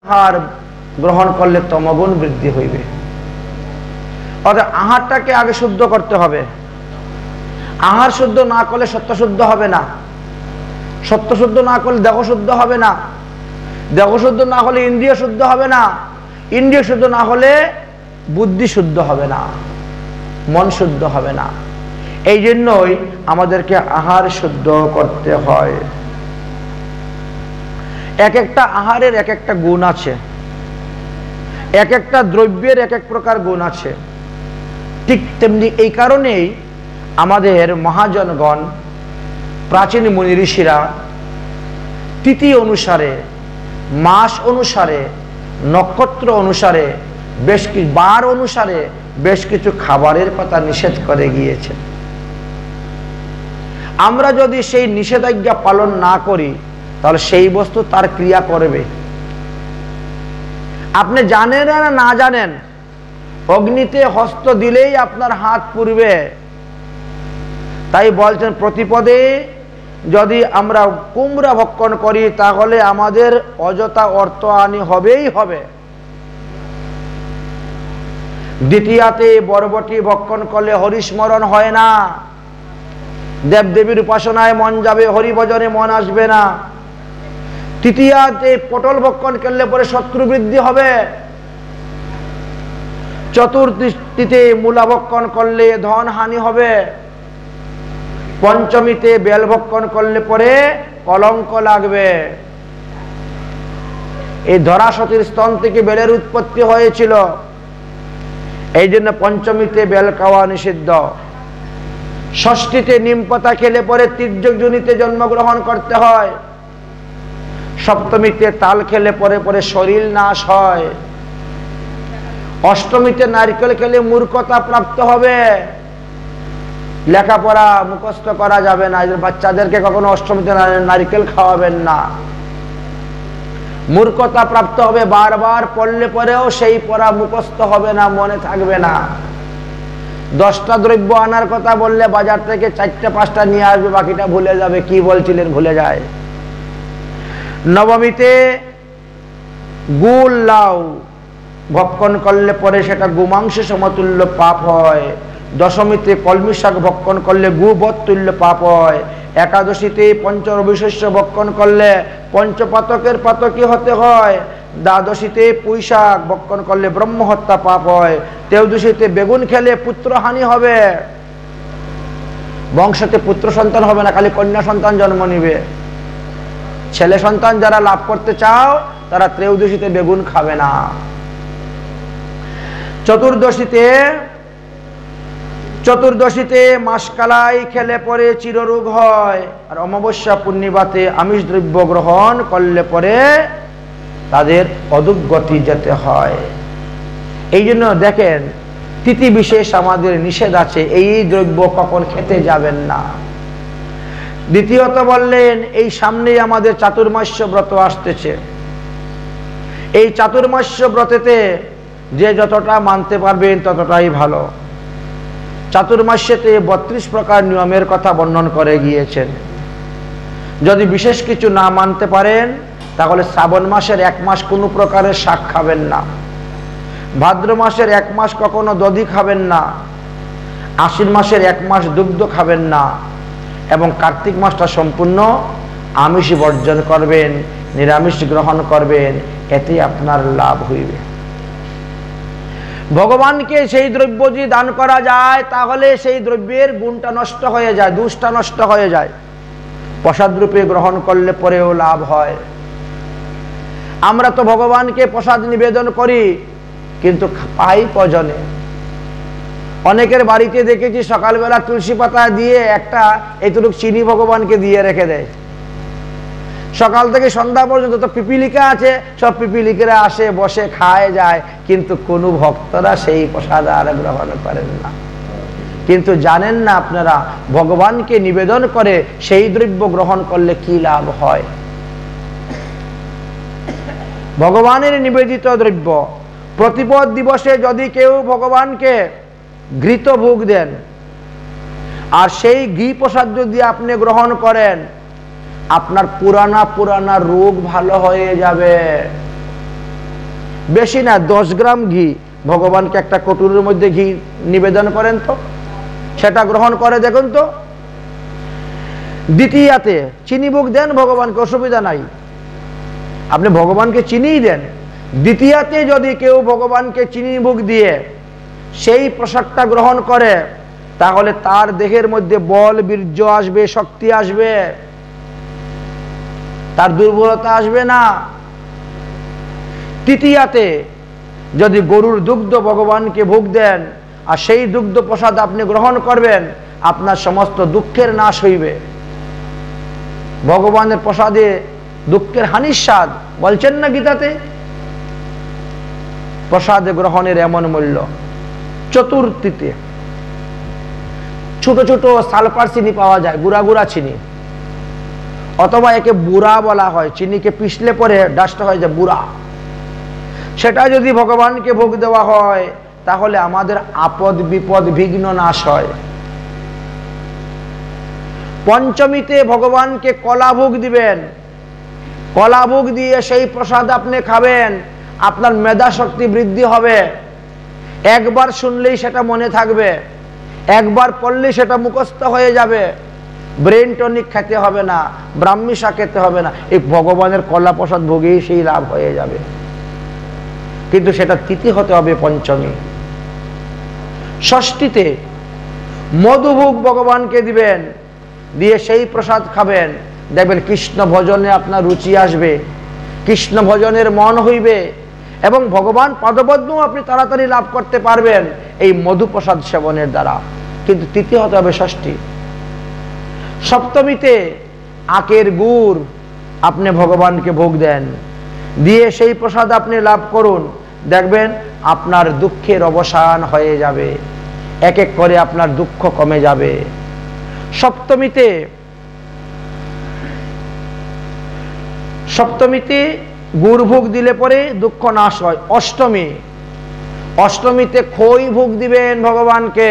আহার গ্রহণ করলে তমগুণ বৃদ্ধি হইবে। অর্থাৎ আহারটাকে আগে শুদ্ধ করতে হবে। আহার শুদ্ধ না করলে সত্য শুদ্ধ হবে না, সত্য শুদ্ধ না করলে দেহ শুদ্ধ হবে না, দেহ শুদ্ধ না হলে ইন্দ্রিয় শুদ্ধ হবে না, ইন্দ্রিয় শুদ্ধ না হলে বুদ্ধি শুদ্ধ হবে না, মন শুদ্ধ হবে না। এই জন্যই আমাদেরকে আহার শুদ্ধ করতে হয়। এক একটা আহারের এক একটা গুণ আছে, এক একটা দ্রব্যের এক এক প্রকার গুণ আছে। ঠিক তেমনি এই কারণেই আমাদের মহাজনগণ, প্রাচীন মুনি ঋষিরা তিথি অনুসারে, মাস অনুসারে, নক্ষত্র অনুসারে, বেশ কিছু বার অনুসারে বেশ কিছু খাবারের কথা নিষেধ করে গিয়েছেন। আমরা যদি সেই নিষেধাজ্ঞা পালন না করি তাহলে সেই বস্তু তার ক্রিয়া করবে। আপনি জানেন না না জানেন, অগ্নিতে হস্ত দিলেই আপনার হাত পুড়বে। তাই বলছেন প্রতিপদে যদি আমরা কুমড়া ভক্ষণ করি তাহলে আমাদের অযথা অর্থ হানি হবেই হবে। দ্বিতীয়াতে বরবটি ভক্ষণ করলে হরিস্মরণ হয় না, দেবদেবীর উপাসনায় মন যাবে, হরিভজনে মন আসবে না। তৃতীয়াতে পটল ভক্ষণ করলে পরে শত্রু বৃদ্ধি হবে। চতুর্থীতে মূলা ভক্ষণ করলে ধন হানি হবে। পঞ্চমীতে বেল ভক্ষণ করলে পরে কলঙ্ক লাগবে। এই ধরাসতীর স্তন থেকে বেলের উৎপত্তি হয়েছিল, এই জন্য পঞ্চমীতে বেল খাওয়া নিষিদ্ধ। ষষ্ঠীতে নিম পাতা খেলে পরে তির্যকজনিতে জন্মগ্রহণ করতে হয়। সপ্তমীতে তাল খেলে পরে পরে শরীর নাশ হয়। অষ্টমীতে নারকেল খেলে মূর্খতা প্রাপ্ত হবে। লেখাপড়া মুখস্থ করা যাবে না, বাচ্চাদেরকে কখনো অষ্টমীতে নারকেল খাওয়াবেন না, মূর্খতা প্রাপ্ত হবে। বারবার পড়লে পরেও সেই পড়া মুখস্থ হবে না, মনে থাকবে না। 10টা দ্রব্য আনার কথা বললে বাজার থেকে 4টা 5টা নিয়ে আসবে, বাকিটা ভুলে যাবে, কি বলছিলেন ভুলে যায়। নবমীতে গুল লাউ ভক্ষণ করলে পরে সেটা গোমাংস সমতুল্য পাপ হয়। দশমীতে কলমি শাক ভক্ষণ করলে গোবৎ তুল্য পাপ হয়। একাদশীতে পঞ্চরবিশস্য ভক্ষণ করলে পঞ্চপাতকের পাতকী হতে হয়। দ্বাদশীতে পুঁই শাক ভক্ষণ করলে ব্রহ্মহত্যা পাপ হয়। ত্রয়োদশীতে বেগুন খেলে পুত্র হানি হবে। বংশতে পুত্র সন্তান হবে না, খালি কন্যা সন্তান জন্ম নিবে। ছেলে সন্তান যারা লাভ করতে চাও তারা ত্রয়োদশীতে বেগুন খাবে না। চতুর্দশীতে মাসকালাই খেলে পরে চিররোগ হয়। আর অমাবস্যা পূর্ণিমাতে আমিষ দ্রব্য গ্রহণ করলে পরে তাদের অধোগতি যেতে হয়। এই জন্য দেখেন তিথি বিশেষ আমাদের নিষেধ আছে, এই দ্রব্য কখন খেতে যাবেন না। দ্বিতীয়ত বললেন এই সামনেই আমাদের চাতুর্মাস্য ব্রত আসতেছে। এই চাতুর্মাস্য ব্রতেতে যে যতটা মানতে পারবেন ততটাই ভালো। চাতুর্মাস্যতে 32 প্রকার নিয়মের কথা বর্ণন করে গিয়েছেন। যদি বিশেষ কিছু না মানতে পারেন তাহলে শ্রাবণ মাসের 1 মাস কোনো প্রকারের শাক খাবেন না, ভাদ্র মাসের 1 মাস কখনো দধি খাবেন না, আশ্বিন মাসের 1 মাস দুগ্ধ খাবেন না, এবং কার্তিক মাসটা সম্পূর্ণ আমিষ বর্জন করবেন, নিরামিষ গ্রহণ করবেন। এতে আপনার লাভ হইবে। ভগবানকে সেই দ্রব্য যদি দান করা যায় তাহলে সেই দ্রব্যের গুণটা নষ্ট হয়ে যায়, দোষটা নষ্ট হয়ে যায়। প্রসাদ রূপে গ্রহণ করলে পরেও লাভ হয়। আমরা তো ভগবানকে প্রসাদ নিবেদন করি কিন্তু পাই কজনে। অনেকের বাড়িতে দেখেছি সকালবেলা তুলসী পাতা দিয়ে একটা এইটুকু চিনি ভগবানকে দিয়ে রেখে দেয়। সকাল থেকে সন্ধ্যা পর্যন্ত তো পিপিলিকা আছে, সব পিপিলিকারা আসে বসে খায় যায়, কিন্তু কোনো ভক্তরা সেই প্রসাদ আর গ্রহণ করেন না। কিন্তু জানেন না আপনারা ভগবানকে নিবেদন করে সেই দ্রব্য গ্রহণ করলে কি লাভ হয়। ভগবানের নিবেদিত দ্রব্য প্রতিপদ দিবসে যদি কেউ ভগবানকে ঘৃত ভোগ দেন আর সেই ঘি প্রসাদ যদি আপনি গ্রহণ করেন আপনার পুরানা পুরানা রোগ ভালো হয়ে যাবে। বেশি না, 10 গ্রাম ঘি ভগবানকে একটা কটুরের মধ্যে ঘি নিবেদন করেন তো, সেটা গ্রহণ করে দেখুন তো। দ্বিতীয়াতে চিনি ভোগ দেন ভগবানকে, অসুবিধা নাই, আপনি ভগবানকে চিনিই দেন। দ্বিতীয়াতে যদি কেউ ভগবানকে চিনি ভোগ দিয়ে সেই প্রসাদটা গ্রহণ করে, তাহলে তার দেহের মধ্যে বল বীর্য আসবে, শক্তি আসবে, তার দুর্বলতা আসবে না। তৃতীয়াতে যদি গরুর দুগ্ধ ভগবানকে ভোগ দেন আর সেই দুগ্ধ প্রসাদ আপনি গ্রহণ করবেন, আপনার সমস্ত দুঃখের নাশ হইবে। ভগবানের প্রসাদে দুঃখের হানির স্বাদ, বলছেন না গীতাতে। প্রসাদে গ্রহণের এমন মূল্য। চতুর্থীতে ছোট ছোট সালফার চিনি পাওয়া যায়, গুড়া গুড়া চিনি, অথবা একে বুড়া বলা হয়, চিনিকে পিষলে পরে ডাস্ট হয়ে যায় বুড়া। সেটা যদি ভগবানকে ভোগ দেওয়া হয়, তাহলে আমাদের আপদ বিপদ বিঘ্ন নাশ হয়। পঞ্চমীতে ভগবানকে কলা ভোগ দিবেন, কলা ভোগ দিয়ে সেই প্রসাদ আপনি খাবেন, আপনার মেধা শক্তি বৃদ্ধি হবে। একবার শুনলেই সেটা মনে থাকবে, একবার পড়লেই সেটা মুখস্থ হয়ে যাবে। ব্রেন টনিক খেতে হবে না, ব্রাহ্মী শাক খেতে হবে না, এই ভগবানের কলা প্রসাদ ভোগেই সেই লাভ হয়ে যাবে। কিন্তু সেটা তিথি হতে হবে পঞ্চমী। ষষ্ঠীতে মধুভোগ ভগবানকে দিবেন, দিয়ে সেই প্রসাদ খাবেন, দেখবেন কৃষ্ণ ভজনে আপনার রুচি আসবে, কৃষ্ণ ভজনের মন হইবে, এবং ভগবান পদপদ্ম আপনি তাড়াতাড়ি লাভ করতে পারবেন এই মধু প্রসাদ সেবনের দ্বারা। কিন্তু তিথি হতে হবে ষষ্ঠী। সপ্তমীতে আখের গুড় আপনি ভগবানকে ভোগ দেন, দিয়ে সেই প্রসাদ আপনি লাভ করুন, দেখবেন আপনার দুঃখের অবসান হয়ে যাবে, এক এক করে আপনার দুঃখ কমে যাবে। সপ্তমীতে গুড় ভোগ দিলে পরে দুঃখ নাশ হয়। অষ্টমীতে খই ভোগ দিবেন ভগবানকে,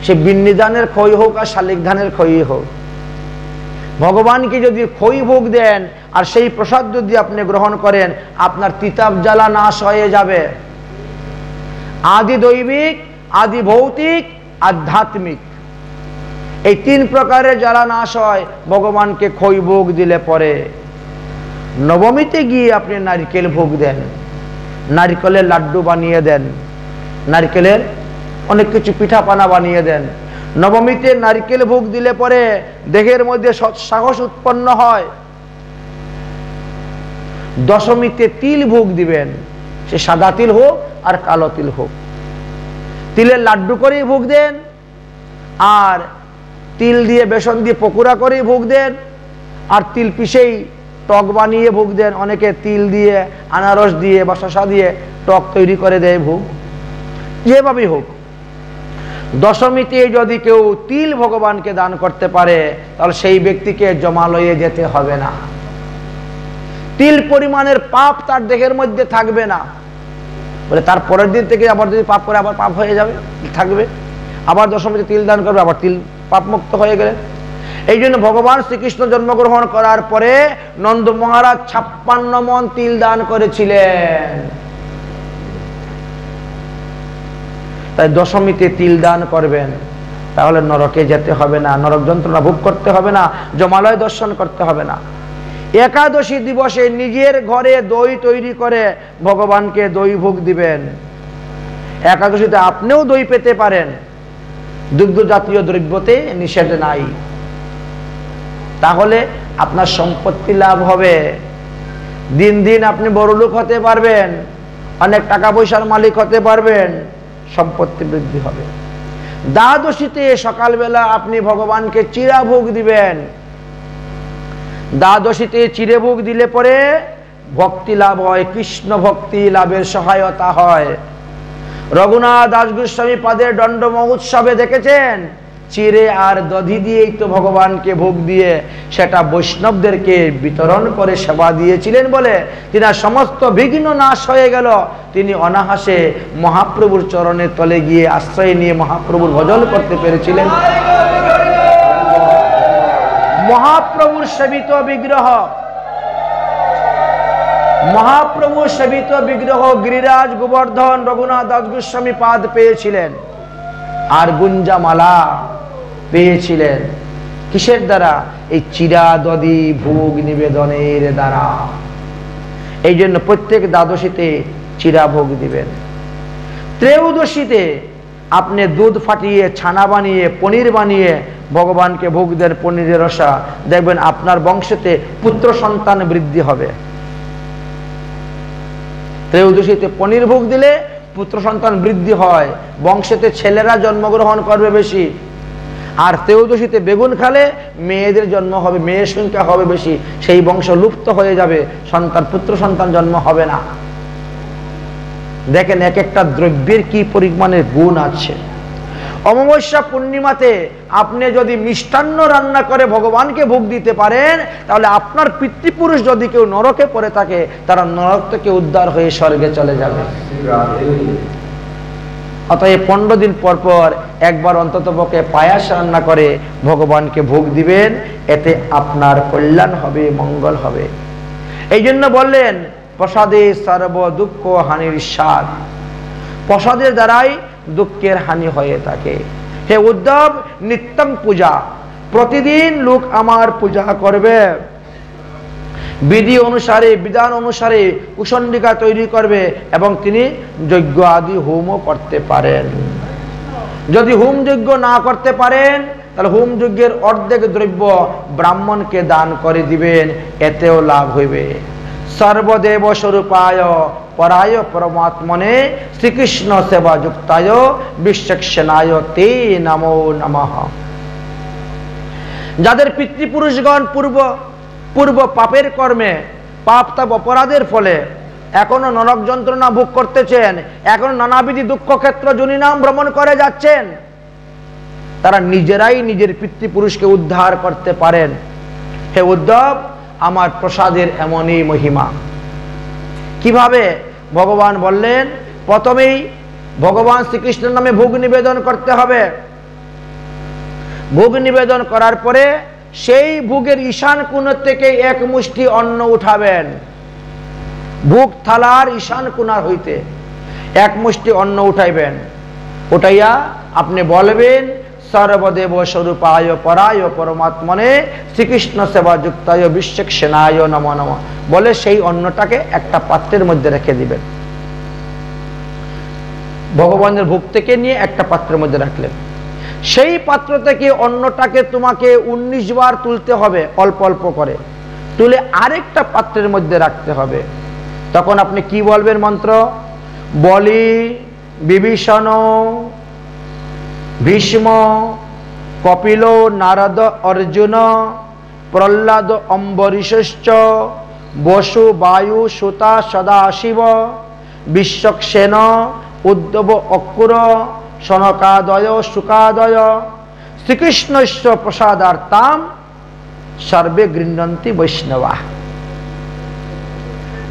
সে বিন্নি ধানের খই হোক আর শালিক ধানের খই হোক, ভগবানকে যদি খই ভোগ দেন আর সেই প্রসাদ যদি আপনি গ্রহণ করেন, আপনার তিতাব জ্বালা নাশ হয়ে যাবে। আদি দৈবিক, আদি ভৌতিক, আধ্যাত্মিক, এই 3 প্রকারের জ্বালা নাশ হয় ভগবানকে খই ভোগ দিলে পরে। নবমীতে গিয়ে আপনি নারকেল ভোগ দেন, নারকেলের লাড্ডু বানিয়ে দেন, নারকেলের অনেক কিছু পিঠাপানা বানিয়ে দেন। নবমীতে নারকেল ভোগ দিলে পরে দেহের মধ্যে সাহস উৎপন্ন হয়। দশমীতে তিল ভোগ দিবেন, সে সাদা তিল হোক আর কালো তিল হোক, তিলের লাড্ডু করেই ভোগ দেন, আর তিল দিয়ে বেসন দিয়ে পকোড়া করেই ভোগ দেন, আর তিল পিষেই টক বানিয়ে ভোগ দেন। অনেকে তিল দিয়ে, আনারস দিয়ে বা শসা দিয়ে টক তৈরি করে দেয় ভোগ, যেভাবেই হোক। দশমীতে যদি কেউ তিল ভগবানকে দান করতে পারে, তাহলে সেই ব্যক্তিকে জমালয়ে যেতে হবে না, তিল পরিমাণের পাপ তার দেহের মধ্যে থাকবে না। বলে তার পরের দিন থেকে আবার যদি পাপ করে আবার পাপ হয়ে যাবে, থাকবে। আবার দশমীতে তিল দান করবে, আবার তিল পাপ মুক্ত হয়ে গেলে। এই জন্য ভগবান শ্রীকৃষ্ণ জন্মগ্রহণ করার পরে নন্দ মহারাজ 56 মণ তিল দান করেছিলেন। তাই দশমীতে তিল দান করবেন, তাহলে নরকে যেতে হবে না, নরক যন্ত্রণা ভোগ করতে হবে না, জমালয় দর্শন করতে হবে না। একাদশী দিবসে নিজের ঘরে দই তৈরি করে ভগবানকে দই ভোগ দিবেন। একাদশীতে আপনিও দই পেতে পারেন, দুগ্ধ জাতীয় দ্রব্যতে নিষেধ নাই। তাহলে আপনার সম্পত্তি লাভ হবে, দিন দিন আপনি বড়লোক হতে পারবেন, অনেক টাকা পয়সার মালিক হতে পারবেন, সম্পত্তি বৃদ্ধি হবে। দ্বাদশীতে সকালবেলা আপনি ভগবানকে চিরা ভোগ দিবেন। দ্বাদশীতে চিড়ে ভোগ দিলে পরে ভক্তি লাভ হয়, কৃষ্ণ ভক্তি লাভের সহায়তা হয়। রঘুনাথ দাস গোস্বামী পাদের দণ্ড মহোৎসবে দেখেছেন, চিড়ে আর দধি দিয়েই তো ভগবানকে ভোগ দিয়ে সেটা বৈষ্ণবদেরকে বিতরণ করে সেবা দিয়েছিলেন বলে তিনার সমস্ত বিঘ্ন নাশ হয়ে গেল। তিনি অনাহাসে মহাপ্রভুর চরণের তলে গিয়ে আশ্রয় নিয়ে মহাপ্রভুর ভজন করতে পেরেছিলেন। মহাপ্রভুর সেবিত বিগ্রহ মহাপ্রভু সেবিত বিগ্রহ গিরিরাজ গোবর্ধন রঘুনাথ দাস গোস্বামী পাদ পেয়েছিলেন, আর গুঞ্জামালা পেয়েছিলেন কিসের দ্বারা? এই চিরাদদি ভোগ নিবেদনের দ্বারা। এই জন্য প্রত্যেক দ্বাদশীতে চিরা ভোগ দিবেন। ত্রয়োদশীতে আপনি দুধ ফাটিয়ে ছানা বানিয়ে পনির বানিয়ে ভগবানকে ভোগ দেন, পনিরের রসা, দেখবেন আপনার বংশতে পুত্র সন্তান বৃদ্ধি হবে। ত্রয়োদশীতে পনির ভোগ দিলে পুত্র সন্তান বৃদ্ধি হয়, বংশেতে ছেলেরা জন্মগ্রহণ করবে বেশি। আর ত্রয়োদশীতে বেগুন খালে মেয়েদের জন্ম হবে, মেয়ের সংখ্যা হবে বেশি, সেই বংশ লুপ্ত হয়ে যাবে, সন্তান পুত্র সন্তান জন্ম হবে না। দেখেন এক একটা দ্রব্যের কি পরিমাণের গুণ আছে। অমাবস্যা পূর্ণিমাতে আপনি যদি মিষ্টান্ন রান্না করে ভগবানকে ভোগ দিতে পারেন, তাহলে আপনার পিতৃপুরুষ যদি কেউ নরকে পড়ে থাকে, তারা নরক থেকে উদ্ধার হয়ে স্বর্গে চলে যাবে। অতএব 15 দিন পর পর একবার অন্ততপক্ষে পায়াস রান্না করে ভগবানকে ভোগ দিবেন, এতে আপনার কল্যাণ হবে, মঙ্গল হবে। এই জন্য বললেন প্রসাদে সর্ব দুঃখ হানির সার, প্রসাদের দ্বারাই দুঃখের হানি হয়ে থাকে। হে উদ্ধব, নিত্যং পূজা, প্রতিদিন লোক আমার পূজা করবে, বিধি অনুসারে বিধান অনুসারে কুসন্ডিকা তৈরি করবে, এবং তিনি যজ্ঞ আদি হোমও করতে পারেন। যদি হোম যজ্ঞ না করতে পারেন, তাহলে হোম যজ্ঞের অর্ধেক দ্রব্য ব্রাহ্মণকে দান করে দিবেন, এতেও লাভ হইবে। সর্বদেব স্বরূপায় পরায় পরমাত্মনে শ্রীকৃষ্ণ সেবা যুক্তায় বিশ্বক্ষণায় তে নমো নমঃ। যাদের পিতৃপুরুষগণ পূর্ব পাপের কর্মে, পাপ তাপ অপরাধের ফলে এখনো নরক যন্ত্রণা ভোগ করতেছেন, এখনো নানাবিধি দুঃখ ক্ষেত্র যোনিনাম ভ্রমণ করে যাচ্ছেন, তারা নিজেরাই নিজের পিতৃপুরুষকে উদ্ধার করতে পারেন। হে উদ্ধব, আমার প্রসাদের এমনই মহিমা। কিভাবে? ভগবান বললেন, প্রথমেই ভগবান শ্রীকৃষ্ণের নামে ভোগ নিবেদন করতে হবে। ভোগ নিবেদন করার পরে সেই ভোগের ঈশান কোণ থেকে এক মুষ্টি অন্ন উঠাবেন। ভোগ থালার ঈশান কোণার হইতে এক মুষ্টি অন্ন উঠাইবেন। উঠাইয়া আপনি বলবেন, সর্বদেব স্বরূপায় পরায় পরমাত্মনে শ্রীকৃষ্ণ সেবা যুক্তায় বিশ্বক্ষণায় নমো নমঃ বলে সেই অন্নটাকে একটা পাত্রের মধ্যে রেখে দিবেন। ভগবানের ভোগ থেকে নিয়ে একটা পাত্রের মধ্যে রাখলেন। সেই পাত্র থেকে অন্নটাকে তোমাকে 19 বার তুলতে হবে, অল্প অল্প করে তুলে আরেকটা পাত্রের মধ্যে রাখতে হবে। তখন আপনি কি বলবেন মন্ত্র? বলি, বিভীষণ, ভীষ্ম, কপিল, নারদ, অর্জুন, প্রহ্লাদ, অম্বরীশ্চ, বসু, বায়ু, সুতা, সদাশিব, বিশ্বক্সেন, উদ্ধব, অক্রূর, সনকাদয়, শুকাদয়, শ্রীকৃষ্ণস্য প্রসাদার্থাম সর্বে গৃহ্ণন্তি বৈষ্ণবা।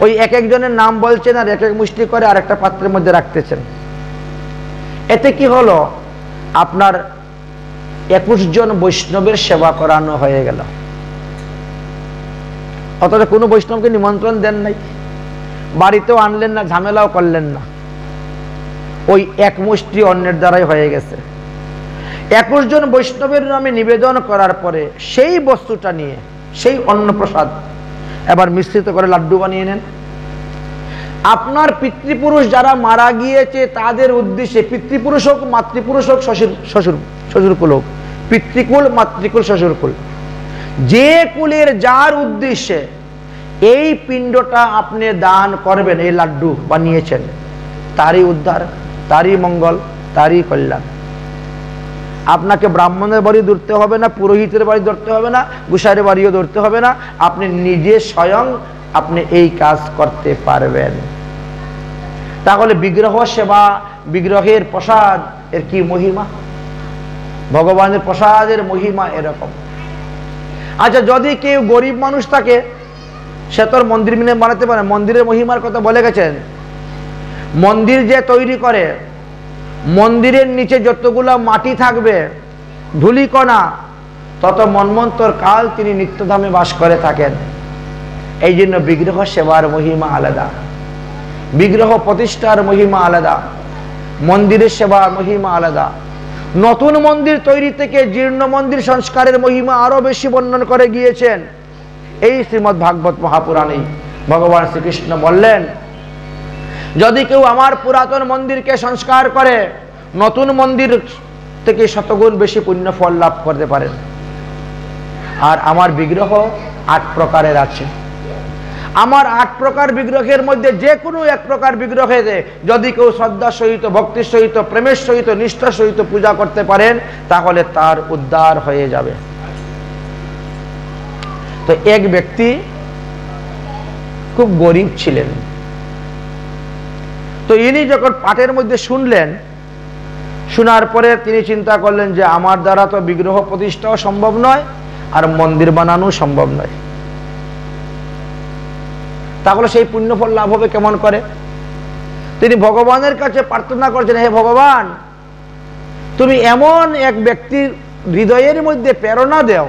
ওই এক একজনের নাম বলছেন আর এক এক মুষ্টি করে আরেকটা পাত্রের মধ্যে রাখতেছেন। এতে কি হলো? আপনার 21 জন বৈষ্ণবের সেবা করানো হয়ে গেল। অথচ কোনো বৈষ্ণবকে নিমন্ত্রণ দেন নাই, বাড়িতেও আনলেন না, ঝামেলাও করলেন না, ওই এক মুষ্টি অন্নের দ্বারাই হয়ে গেছে। 21 জন বৈষ্ণবের নামে নিবেদন করার পরে সেই বস্তুটা নিয়ে, সেই অন্নপ্রসাদ এবার মিশ্রিত করে লাড্ডু বানিয়ে নেন। আপনার পিতৃপুরুষ যারা মারা গিয়েছে তাদের উদ্দেশ্যে, পিতৃপুরুষ হোক, মাতৃপুরুষ হোক, শ্বশুরকুল হোক, পিতৃকুল, মাতৃকুল, শ্বশুরকুল, যে কুলের যার উদ্দেশ্যে এই পিণ্ডটা আপনি দান করবেন, এই লাড্ডু বানিয়েছেন, তারই উদ্ধার, তারই মঙ্গল, তারই কল্যাণ। আপনাকে ব্রাহ্মণের বাড়ি ধরতে হবে না, পুরোহিতের বাড়ি ধরতে হবে না, গোসাইয়ের বাড়িও ধরতে হবে না, আপনি নিজে স্বয়ং আপনি এই কাজ করতে পারবেন। তাহলে বিগ্রহ সেবা, বিগ্রহের প্রসাদ এর কি মহিমা! ভগবানের প্রসাদের মহিমা এরকম। আচ্ছা, যদি কেউ গরিব মানুষ থাকে, সে তো মন্দির মিনে বানাতে পারে। মন্দিরের মহিমার কথা বলে গেছেন। মন্দির যে তৈরি করে, মন্দিরের নিচে যতগুলো মাটি থাকবে, ধূলিকণা, তত মন্বন্তর কাল তিনি নিত্যধামে বাস করে থাকেন। এই জন্য বিগ্রহ সেবার মহিমা আলাদা, বিগ্রহ প্রতিষ্ঠার মহিমা আলাদা, মন্দিরের সেবার মহিমা আলাদা। নতুন মন্দির তৈরি থেকে জীর্ণ মন্দির সংস্কারের মহিমা আরো বেশি বর্ণনা করে গিয়েছেন এই শ্রীমদ্ ভাগবত মহাপুরাণে। ভগবান শ্রীকৃষ্ণ বললেন, যদি কেউ আমার পুরাতন মন্দিরকে সংস্কার করে, নতুন মন্দির থেকে শতগুণ বেশি পুণ্য ফল লাভ করতে পারেন। আর আমার বিগ্রহ 8 প্রকারের আছে। আমার 8 প্রকার বিগ্রহের মধ্যে যে কোনো এক প্রকার বিগ্রহেতে যদি কেউ শ্রদ্ধার সহিত, ভক্তির সহিত, প্রেমের সহিত, নিষ্ঠার সহিত পূজা করতে পারেন, তাহলে তার উদ্ধার হয়ে যাবে। তো এক ব্যক্তি খুব গরিব ছিলেন। তো ইনি যখন পাঠের মধ্যে শুনলেন, শোনার পরে তিনি চিন্তা করলেন যে আমার দ্বারা তো বিগ্রহ প্রতিষ্ঠাও সম্ভব নয়, আর মন্দির বানানো সম্ভব নয়, তাহলে সেই পুণ্যফল লাভ হবে কেমন করে? তিনি ভগবানের কাছে প্রার্থনা করছেন, হে ভগবান, তুমি এমন এক ব্যক্তির হৃদয়ের মধ্যে প্রেরণা দাও,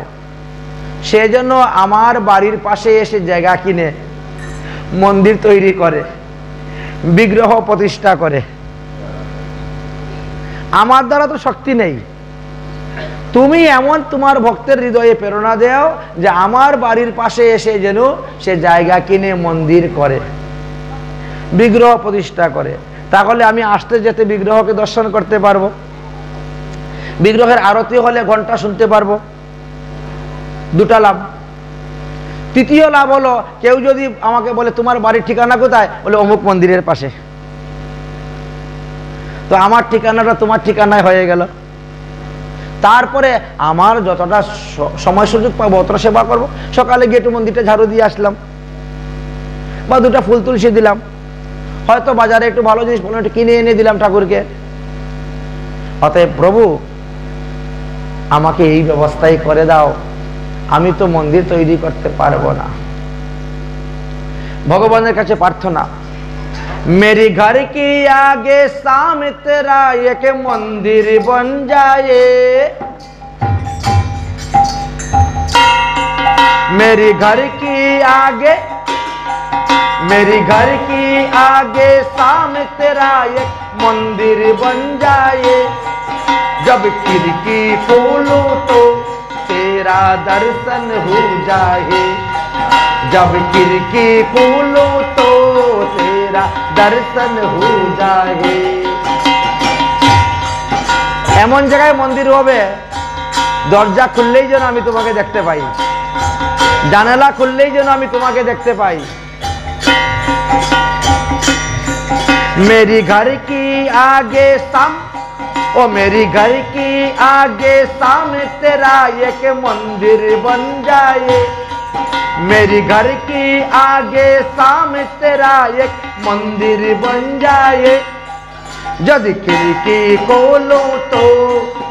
সে যেন আমার বাড়ির পাশে এসে জায়গা কিনে মন্দির তৈরি করে, বিগ্রহ প্রতিষ্ঠা করে। আমার দ্বারা তো শক্তি নেই, তুমি এমন তোমার ভক্তের হৃদয়ে প্রেরণা দাও যে আমার বাড়ির পাশে এসে যেন সে জায়গা কিনে মন্দির করে, বিগ্রহ প্রতিষ্ঠা করে। তাহলে আমি আসতে যেতে বিগ্রহকে দর্শন করতে পারবো, বিগ্রহের আরতি হলে ঘন্টা শুনতে পারবো। 2টা লাভ। তৃতীয় লাভ হলো, কেউ যদি আমাকে বলে তোমার বাড়ির ঠিকানা কোথায়, বলে অমুক মন্দিরের পাশে, তো আমার ঠিকানাটা তোমার ঠিকানায় হয়ে গেল। তারপরে আমার যতটা সময় সুযোগ পাবো অত সেবা করবো। সকালে গিয়ে একটু মন্দিরটা ঝাড়ু দিয়ে আসলাম, বা 2টা ফুল তুলসী দিলাম, হয়তো বাজারে একটু ভালো জিনিস একটু কিনে এনে দিলাম ঠাকুরকে। অতএব প্রভু, আমাকে এই ব্যবস্থাই করে দাও, আমি তো মন্দির তৈরি করতে পারবো না। ভগবানের কাছে প্রার্থনা, मेरी घर की आगे सामने तेरा एक मंदिर बन जाए, मेरी घर की आगे सामने तेरा एक मंदिर बन जाए, जब खिड़की खोलो तो तेरा दर्शन हो जाए, जब खिड़की खोलो तो तेरा दर्शन हो जाए। এমন জায়গায় মন্দির হবে, দরজা খুললেই যেন আমি তোমাকে দেখতে পাই, জানালা খুললেই যেন আমি তোমাকে দেখতে পাই। मेरी घर की आगे मेरी घर की आगे सामने तेरा एक मंदिर बन जाए, मेरी घर की आगे सामने तेरा एक मंदिर बन जाए, जब खिड़की खोलो तो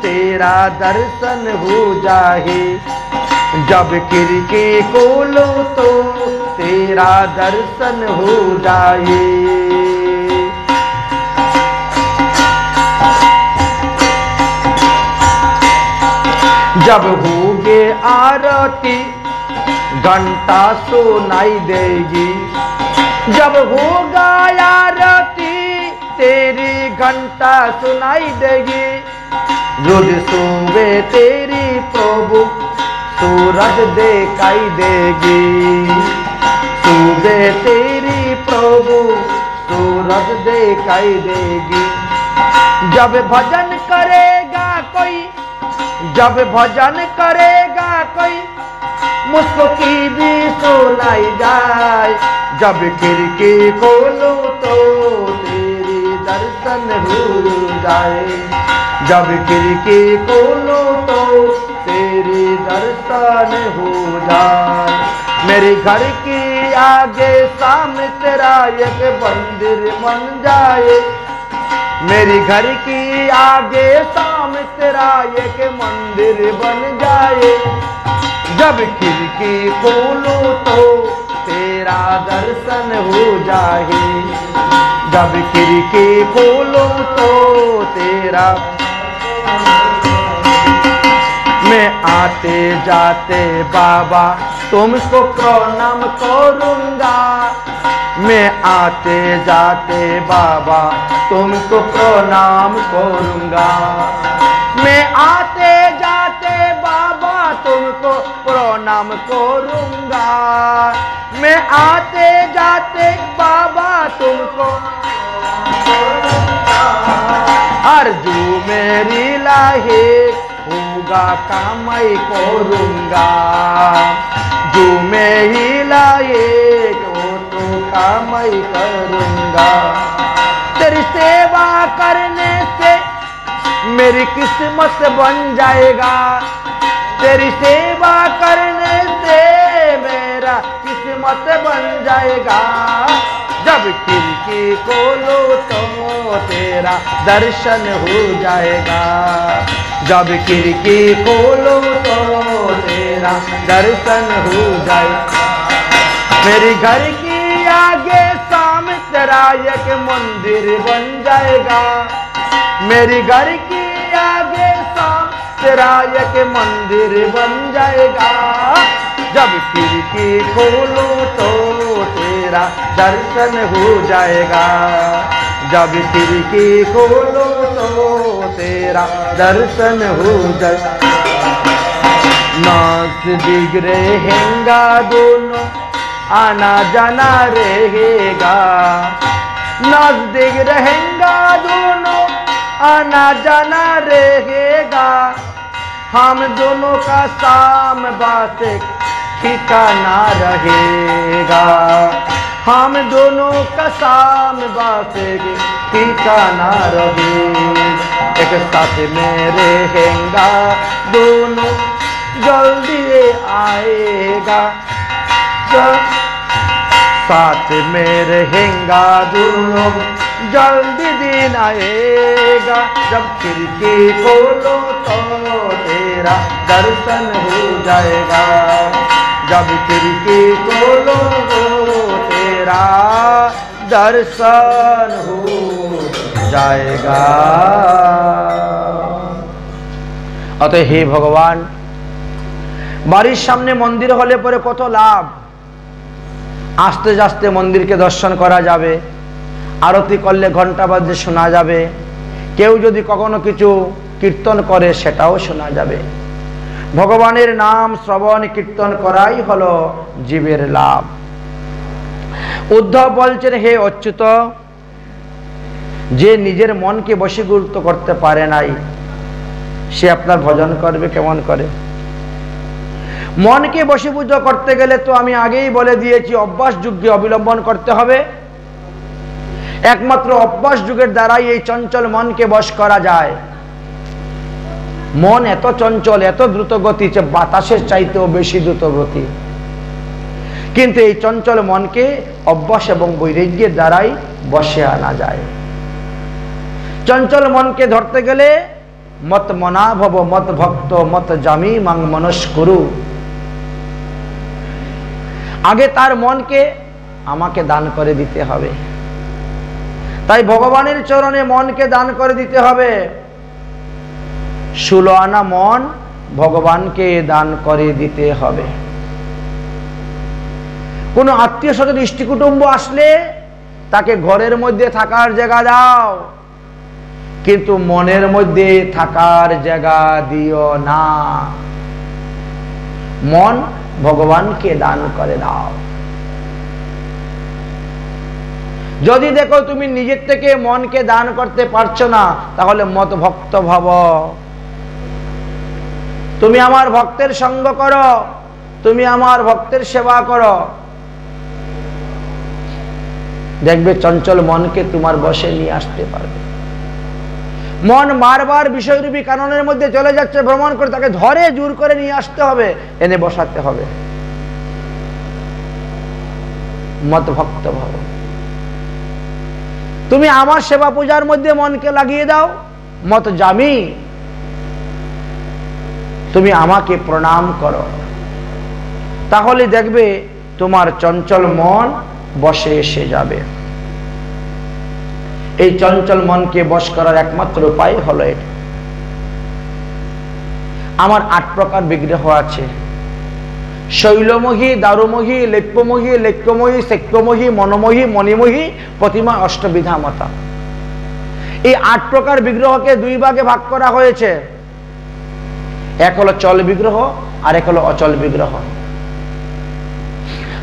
तेरा दर्शन हो जाए, जब खिड़की खोलो तो तेरा दर्शन हो जाए। जब होगे आरती घंटा सुनाई देगी, जब होगा आरती तेरी घंटा सुनाई देगी, रोज सुबह तेरी प्रभु सूरज दिखाई देगी, सुबह तेरी प्रभु सूरज दिखाई देगी। जब भजन करेगा कोई, जब भजन करेगा कोई, मुस्की भी सुनाई जाए, जब खिड़की खोलो तो तेरी दर्शन हो जाए, जब खिड़की खोलो तो तेरी दर्शन हो जाए। मेरे घर की आगे सामने तेरा एक मंदिर बन जाए, मेरी घर की आगे सामने तेरा एक मंदिर बन जाए, जब खिड़की खोलो तो तेरा दर्शन हो जाए, जब खिड़की खोलो तो तेरा। मैं आते जाते बाबा तुमको प्रणाम करूंगा। मैं आते जाते बाबा तुमको प्रणाम करूंगा। मैं आते जाते बाबा तुमको प्रणाम करूंगा। मैं आते जाते बाबा तुमको हर जो मेरी लायक होगा कामई करूंगा। जो मेरी लायक हो तो कामई करूंगा। तेरी सेवा करने से मेरी किस्मत बन जाएगा। तेरी सेवा करने से मेरा किस्मत बन जाएगा। जब खिड़की खोलो तो तेरा दर्शन हो जाएगा। जब खिड़की खोलो तो तेरा दर्शन हो जाएगा। मेरी घर की आगे सामने तेरा एक मंदिर बन जाएगा। मेरी घर की आगे सामने तेरा एक मंदिर बन जाएगा। जब खिड़की खोलो तो तेरा दर्शन हो जाएगा। जब खिड़की खोलो तो तेरा दर्शन हो जाएगा। नजदीक रहेगा दोनों आना जाना रहेगा। नजदीक रहेगा दोनों आना जाना रहेगा। हम दोनों का शाम बातें ठिकाना रहेगा। हम दोनों का शाम बातें ठिकाना रहेगा। एक साथ में रहेगा दोनों जल्दी आएगा। साथ में रहेगा दोनों जल्दी दिन आएगा। जब खिड़की खोलो तो तेरा दर्शन हो जाएगा। जब खिड़की खोलो तो तेरा दर्शन हो जाएगा। अतः हे भगवान, बाड़ीर सामने मंदिर होले परे कत लाभ। आस्ते आस्ते मंदिर के दर्शन करा जाबे। आरती करले घंटा बाजे शोना जाबे। केउ यदि कखनो किछु कीर्तन करे सेटाओ शोना जाबे। भगवानेर नाम श्रवण कीर्तन कराई हलो जीवेर लाभ। उद्धव बोलছেন हे अच्युत, जे निजेर मन के बशीभूत करते पारे नाई से आपनार भजन करबे केमन करे। मन के बशीभूत करते गेले तो आमी आगेई बोले दिएछि अभ्यास युगके अवलम्बन करते हबे। एकमात्र अभ्यास युगेर द्वाराई এই चंचल मन के बश करा जाए। मन एत चंचल एत द्रुत गति যে বাতাসের চাইতেও বেশি দ্রুত গতি। কিন্তু এই চঞ্চল মনকে অভ্যাস এবং বৈরাগ্যের দ্বারাই বশে আনা যায়। চঞ্চল মনকে ধরতে গেলে মত মনা ভব মত ভক্ত মত জামি মাং মনস্কুরু। আগে তার মনকে আমাকে দান করে দিতে হবে। তাই ভগবানের চরণে মনকে দান করে দিতে হবে। 16 আনা মন ভগবানকে দান করে দিতে হবে। কোনো আত্মীয় স্বজন ইষ্ট কুটুম্ব আসলে তাকে ঘরের মধ্যে থাকার জায়গা দাও, কিন্তু মনের মধ্যে থাকার জায়গা দিও না। মন ভগবানকে দান করে দাও। যদি দেখো তুমি নিজের থেকে মনকে দান করতে পারছো না, তাহলে মত ভক্ত ভাব। তুমি আমার ভক্তের সঙ্গ করো, তুমি আমার ভক্তের সেবা করো, দেখবে চঞ্চল মনকে তোমার বশে নিয়ে আসতে পারবে। মন বারবার বিষয়রূপী কাননের মধ্যে চলে যাচ্ছে ভ্রমণ করে, তাকে ধরে জোর করে নিয়ে আসতে হবে, এনে বসাতে হবে। মত ভক্ত ভাব। তুমি আমার সেবা পূজার মধ্যে মনকে লাগিয়ে দাও, মত জামি, তুমি আমাকে প্রণাম করো, তাহলে দেখবে তোমার চঞ্চল মন বশে এসে যাবে। এই চঞ্চল মনকে বশ করার একমাত্র উপায় হলো এটা। আমার 8 প্রকার বিগ্রহ আছে, শৈলমোহী, দারুমোহী, লেপ্যমোহী, লেক্যমোহী, সেক্যমোহী, মনোমোহী, মণিমোহী, প্রতিমা অষ্টবিধা মাতা। এই 8 প্রকার বিগ্রহকে 2 ভাগে ভাগ করা হয়েছে। এক হলো চল বিগ্রহ, আর এক হলো অচল বিগ্রহ।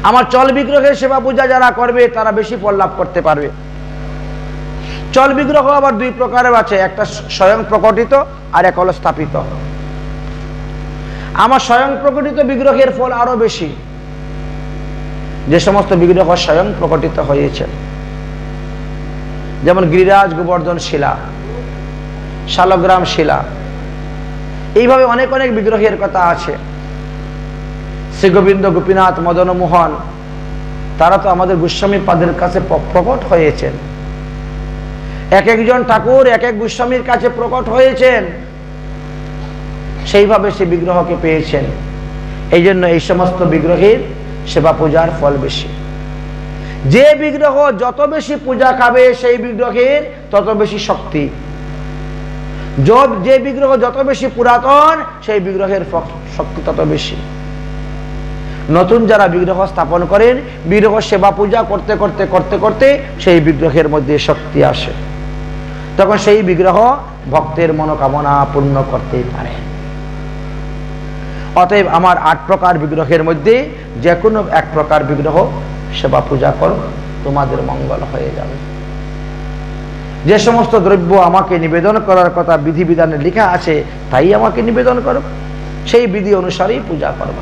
আমার চল বিগ্রহের সেবা পূজা যারা করবে তারা বেশি ফল লাভ করতে পারবে। চল বিগ্রহ আবার 2 প্রকারের আছে, একটা স্বয়ং প্রকটিত আর এক হলো স্থাপিত। আমার স্বয়ং প্রকটিত বিগ্রহের ফল আরো বেশি। যে সমস্ত বিগ্রহ স্বয়ং প্রকটিত হয়েছে, যেমন গিরিরাজ গোবর্ধন শিলা, শালগ্রাম শিলা, এইভাবে অনেক অনেক বিগ্রহের কথা আছে। শ্রী গোবিন্দ, গোপীনাথ, মদন মোহন, তারা তো আমাদের গোস্বামী পাদের কাছে প্রকট হয়েছেন। এক একজন ঠাকুর এক এক গোস্বামীর কাছে প্রকট হয়েছেন, সেইভাবে সে বিগ্রহকে পেয়েছেন। এই জন্য এই সমস্ত বিগ্রহের সেবা পূজার ফল বেশি। যে বিগ্রহ যত বেশি পূজা খাবে সেই বিগ্রহের তত বেশি শক্তি। যে বিগ্রহ যত বেশি পুরাতন সেই বিগ্রহের শক্তি তত বেশি। নতুন যারা বিগ্রহ স্থাপন করেন, বিগ্রহ সেবা পূজা করতে করতে করতে করতে সেই বিগ্রহের মধ্যে শক্তি আসে, তখন সেই বিগ্রহ ভক্তের মনোকামনা পূর্ণ করতে পারে। অতএব আমার 8 প্রকার বিগ্রহের মধ্যে যে কোনো 1 প্রকার বিগ্রহ সেবা পূজা করো, তোমাদের মঙ্গল হয়ে যাবে। যে সমস্ত দ্রব্য আমাকে নিবেদন করার কথা বিধিবিধানে লেখা আছে তাই আমাকে নিবেদন করো, সেই বিধি অনুসারেই পূজা করবো।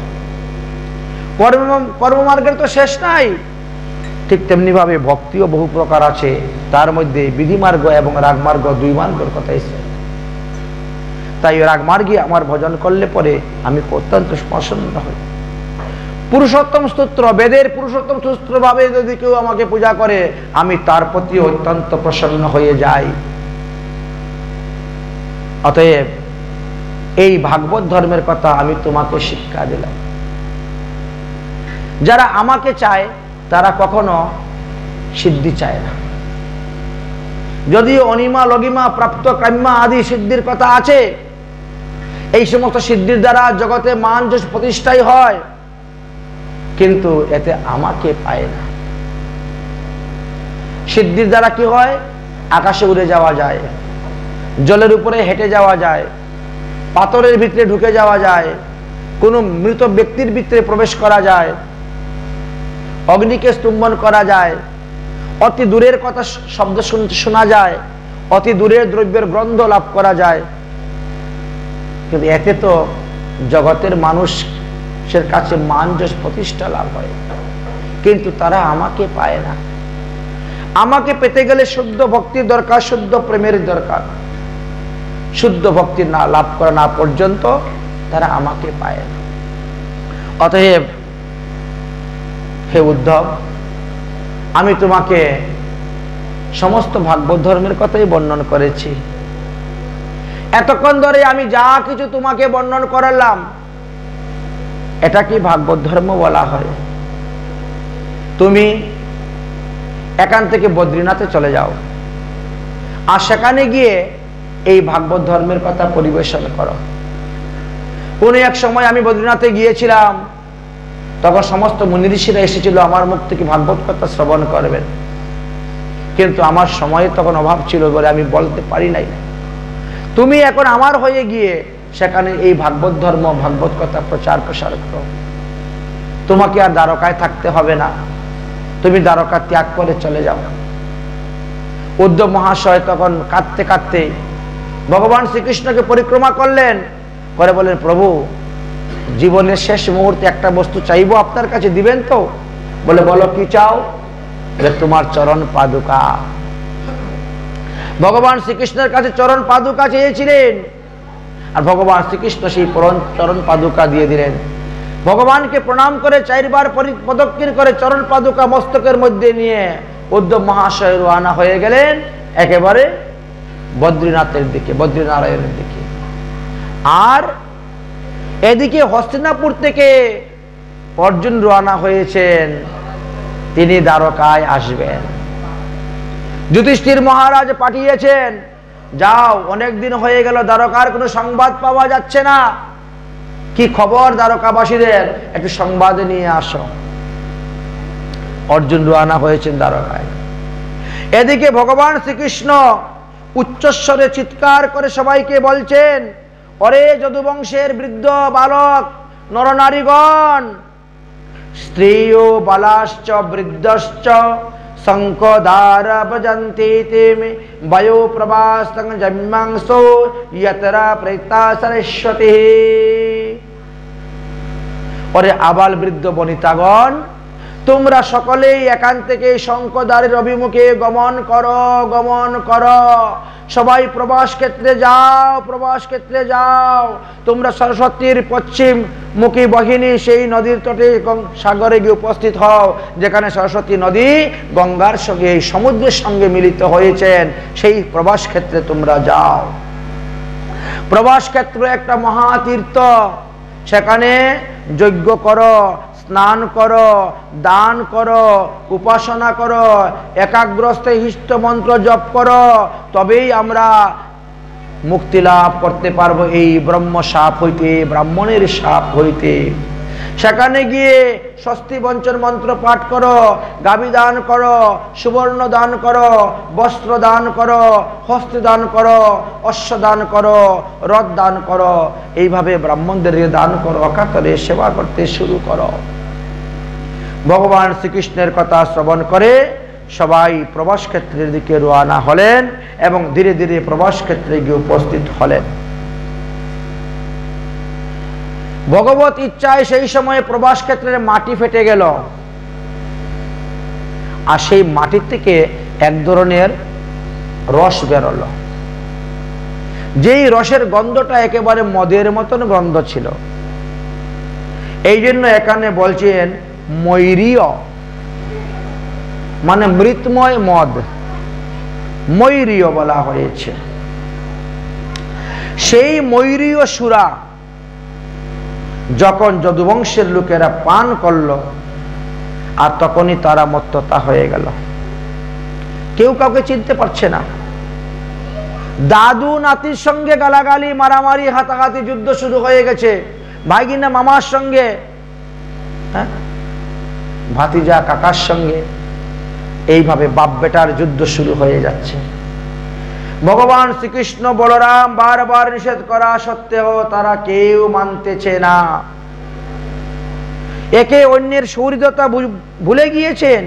কর্মমার্গের তো শেষ নাই, ঠিক তেমনি ভাবে ভক্তিও বহু প্রকার আছে। তার মধ্যে বিধিমার্গ এবং রাগমার্গ 2 মার্গের কথা এসেছে। তাই রাগমার্গে আমার ভজন করলে পরে আমি অত্যন্ত প্রসন্ন হই। পুরুষোত্তম স্তোত্র, বেদের পুরুষোত্তম স্তোত্র ভাবে যদি কেউ আমাকে পূজা করে, আমি তার প্রতি অত্যন্ত প্রসন্ন হয়ে যাই। অতএব এই ভাগবত ধর্মের কথা আমি তোমাকে শিক্ষা দিলাম। যারা আমাকে চায় তারা কখনো সিদ্ধি চায় না। যদিও অনিমা, লগিমা, প্রাপ্ত, কাম্যা আদি সিদ্ধির কথা আছে, এই সমস্ত সিদ্ধির দ্বারা জগতে মান যশ প্রতিষ্ঠাই হয়, কিন্তু এতে আমাকে পায় না। সিদ্ধির দ্বারা কি হয়? আকাশে উড়ে যাওয়া যায়, জলের উপরে হেঁটে যাওয়া যায়, পাথরের ভিতরে ঢুকে যাওয়া যায়, কোনো মৃত ব্যক্তির ভিতরে প্রবেশ করা যায়, অগ্নিকে স্তম্ভন করা যায়, অতি দূরের কথা শব্দ শোনা যায়, অতি দূরের দ্রব্যের গন্ধ লাভ করা যায়। কিন্তু এতে তো জগতের মানুষের কাছে মান যশ প্রতিষ্ঠা লাভ হয়, কিন্তু তারা আমাকে পায় না। আমাকে পেতে গেলে শুদ্ধ ভক্তির দরকার, শুদ্ধ প্রেমের দরকার। শুদ্ধ ভক্তি না লাভ করা না পর্যন্ত তারা আমাকে পায় না। অতএব হে উদ্ধব, আমি তোমাকে সমস্ত ভাগবত ধর্মের কথাই বর্ণন করেছি। এতক্ষণ ধরে আমি যা কিছু তোমাকে বর্ণন করালাম, এটা কি ভাগবত ধর্ম বলা হয়? তুমি এখান থেকে বদ্রীনাথে চলে যাও, আর সেখানে গিয়ে এই ভাগবত ধর্মের কথা পরিবেশন করো। কোন এক সময় আমি বদ্রীনাথে গিয়েছিলাম, তখন সমস্ত মুনি ঋষিরা এসেছিল আমার মুখ থেকে ভাগবত কথা শ্রবণ করবেন, কিন্তু আমার সময়ে তখন অভাব ছিল বলে আমি বলতে পারি নাই। তুমি এখন আমার হয়ে গিয়ে সেখানে এই ভাগবত ধর্ম, ভাগবত কথা প্রচার প্রসার করো। তোমাকে আর দ্বারকায় থাকতে হবে না, তুমি দ্বারকা ত্যাগ করে চলে যাও। উদ্ধব মহাশয় তখন কাঁদতে কাঁদতে ভগবান শ্রীকৃষ্ণকে পরিক্রমা করলেন, করে বলেন, প্রভু, জীবনের শেষ মুহূর্তে একটা বস্তু চাইবো, আপনার কাছে দিবেন তো? বলে, বলো কি চাও? যে তোমার চরণ পাদুকা। ভগবান শ্রীকৃষ্ণের কাছে চরণ পাদুকা চেয়েছিলেন, আর ভগবান শ্রীকৃষ্ণ সেই চরণ পাদুকা দিয়ে দিলেন। ভগবানকে প্রণাম করে 4 বার প্রদক্ষিণ করে চরণ পাদুকা মস্তকের মধ্যে নিয়ে উদ্ধব মহাশয় রওনা হয়ে গেলেন একেবারে বদ্রীনাথের দিকে, বদ্রীনারায়ণের দিকে। আর এদিকে হস্তিনাপুর থেকে অর্জুন রওনা হয়েছেন, তিনি দ্বারকায় আসবেন। যুধিষ্ঠির মহারাজ পাঠিয়েছেন, যাও, অনেক দিন হয়ে গেল দ্বারকার কোনো সংবাদ পাওয়া যাচ্ছে না, কি খবর দ্বারকাবাসীদের, একটু সংবাদ নিয়ে আসো। অর্জুন রওনা হয়েছেন দ্বারকায়। এদিকে ভগবান শ্রীকৃষ্ণ উচ্চস্বরে চিৎকার করে সবাইকে বলছেন, ওরে যদুবংশের বৃদ্ধ বালক নরনারীগণ, স্ত্রী ও বালাশ্চ বৃদ্ধশ্চ শঙ্খধার ভজন্তি তেমে বয়ো প্রভাসং জন্মাংসো ইয়তরা প্রেতা সরস্বতী। ওরে আবাল বৃদ্ধ বনিতাগণ, তোমরা সকলেই এখান থেকে শঙ্খদ্বারের অভিমুখে গমন করো, গমন করো। সবাই প্রবাস ক্ষেত্রে যাও, প্রবাস ক্ষেত্রে যাও। তোমরা সরস্বতীর পশ্চিম মুখী বহিনী সেই নদীর তটে সাগরে গিয়ে উপস্থিত হও, যেখানে সরস্বতী নদী গঙ্গার সঙ্গে এই সমুদ্রের সঙ্গে মিলিত হয়েছেন। সেই প্রবাস ক্ষেত্রে তোমরা যাও। প্রবাস ক্ষেত্র একটা মহাতীর্থ, সেখানে যজ্ঞ করো, স্নান করো, দান করো, উপাসনা করো, একাগ্রস্তে হিষ্ট মন্ত্র জপ করো, তবেই আমরা মুক্তি লাভ করতে পারবো এই ব্রহ্ম সাপ হইতে, ব্রাহ্মণের সাপ হইতে। সেখানে গিয়ে স্বস্তি বঞ্চন মন্ত্র পাঠ করো, গাভী দান করো, সুবর্ণ দান করো, বস্ত্র দান করো, হস্ত দান করো, অশ্ব দান করো, রথ দান করো। এইভাবে ব্রাহ্মণদের দান করো, অকাতরে সেবা করতে শুরু করো। ভগবান শ্রীকৃষ্ণের কথা শ্রবণ করে সবাই প্রবাস ক্ষেত্রের দিকে রওনা হলেন এবং ধীরে ধীরে প্রবাস ক্ষেত্রে গিয়ে উপস্থিত হলেন। ভগবত ইচ্ছায় সেই সময়ে প্রবাস ক্ষেত্রের মাটি ফেটে গেল, আর সেই মাটি থেকে এক ধরনের রস বেরোলো, যেই রসের গন্ধটা একেবারে মদের মতন গন্ধ ছিল। এই জন্য এখানে বলছেন ময়ূরীয়, মানে মৃতময় মদ, ময়ূরীয় বলা হয়েছে। সেই ময়ূরীয় সুরা যখন যদুবংশের লোকেরা পান করলো, আর তখনই তারা মত্ততা হয়ে গেল। কেউ কাউকে চিনতে পারছে না। দাদু নাতির সঙ্গে গালাগালি, মারামারি, হাতাহাতি, যুদ্ধ শুরু হয়ে গেছে। ভাইগিনা মামার সঙ্গে, ভাতিজা কাকার সঙ্গে, এইভাবে বাপ বেটার যুদ্ধ শুরু হয়ে যাচ্ছে। ভগবান শ্রীকৃষ্ণ বলরাম বারবার নিষেধ করা সত্ত্বেও তারা কেউ মানতেছে না। একে অন্যের সৌহৃদতা ভুলে গিয়েছেন,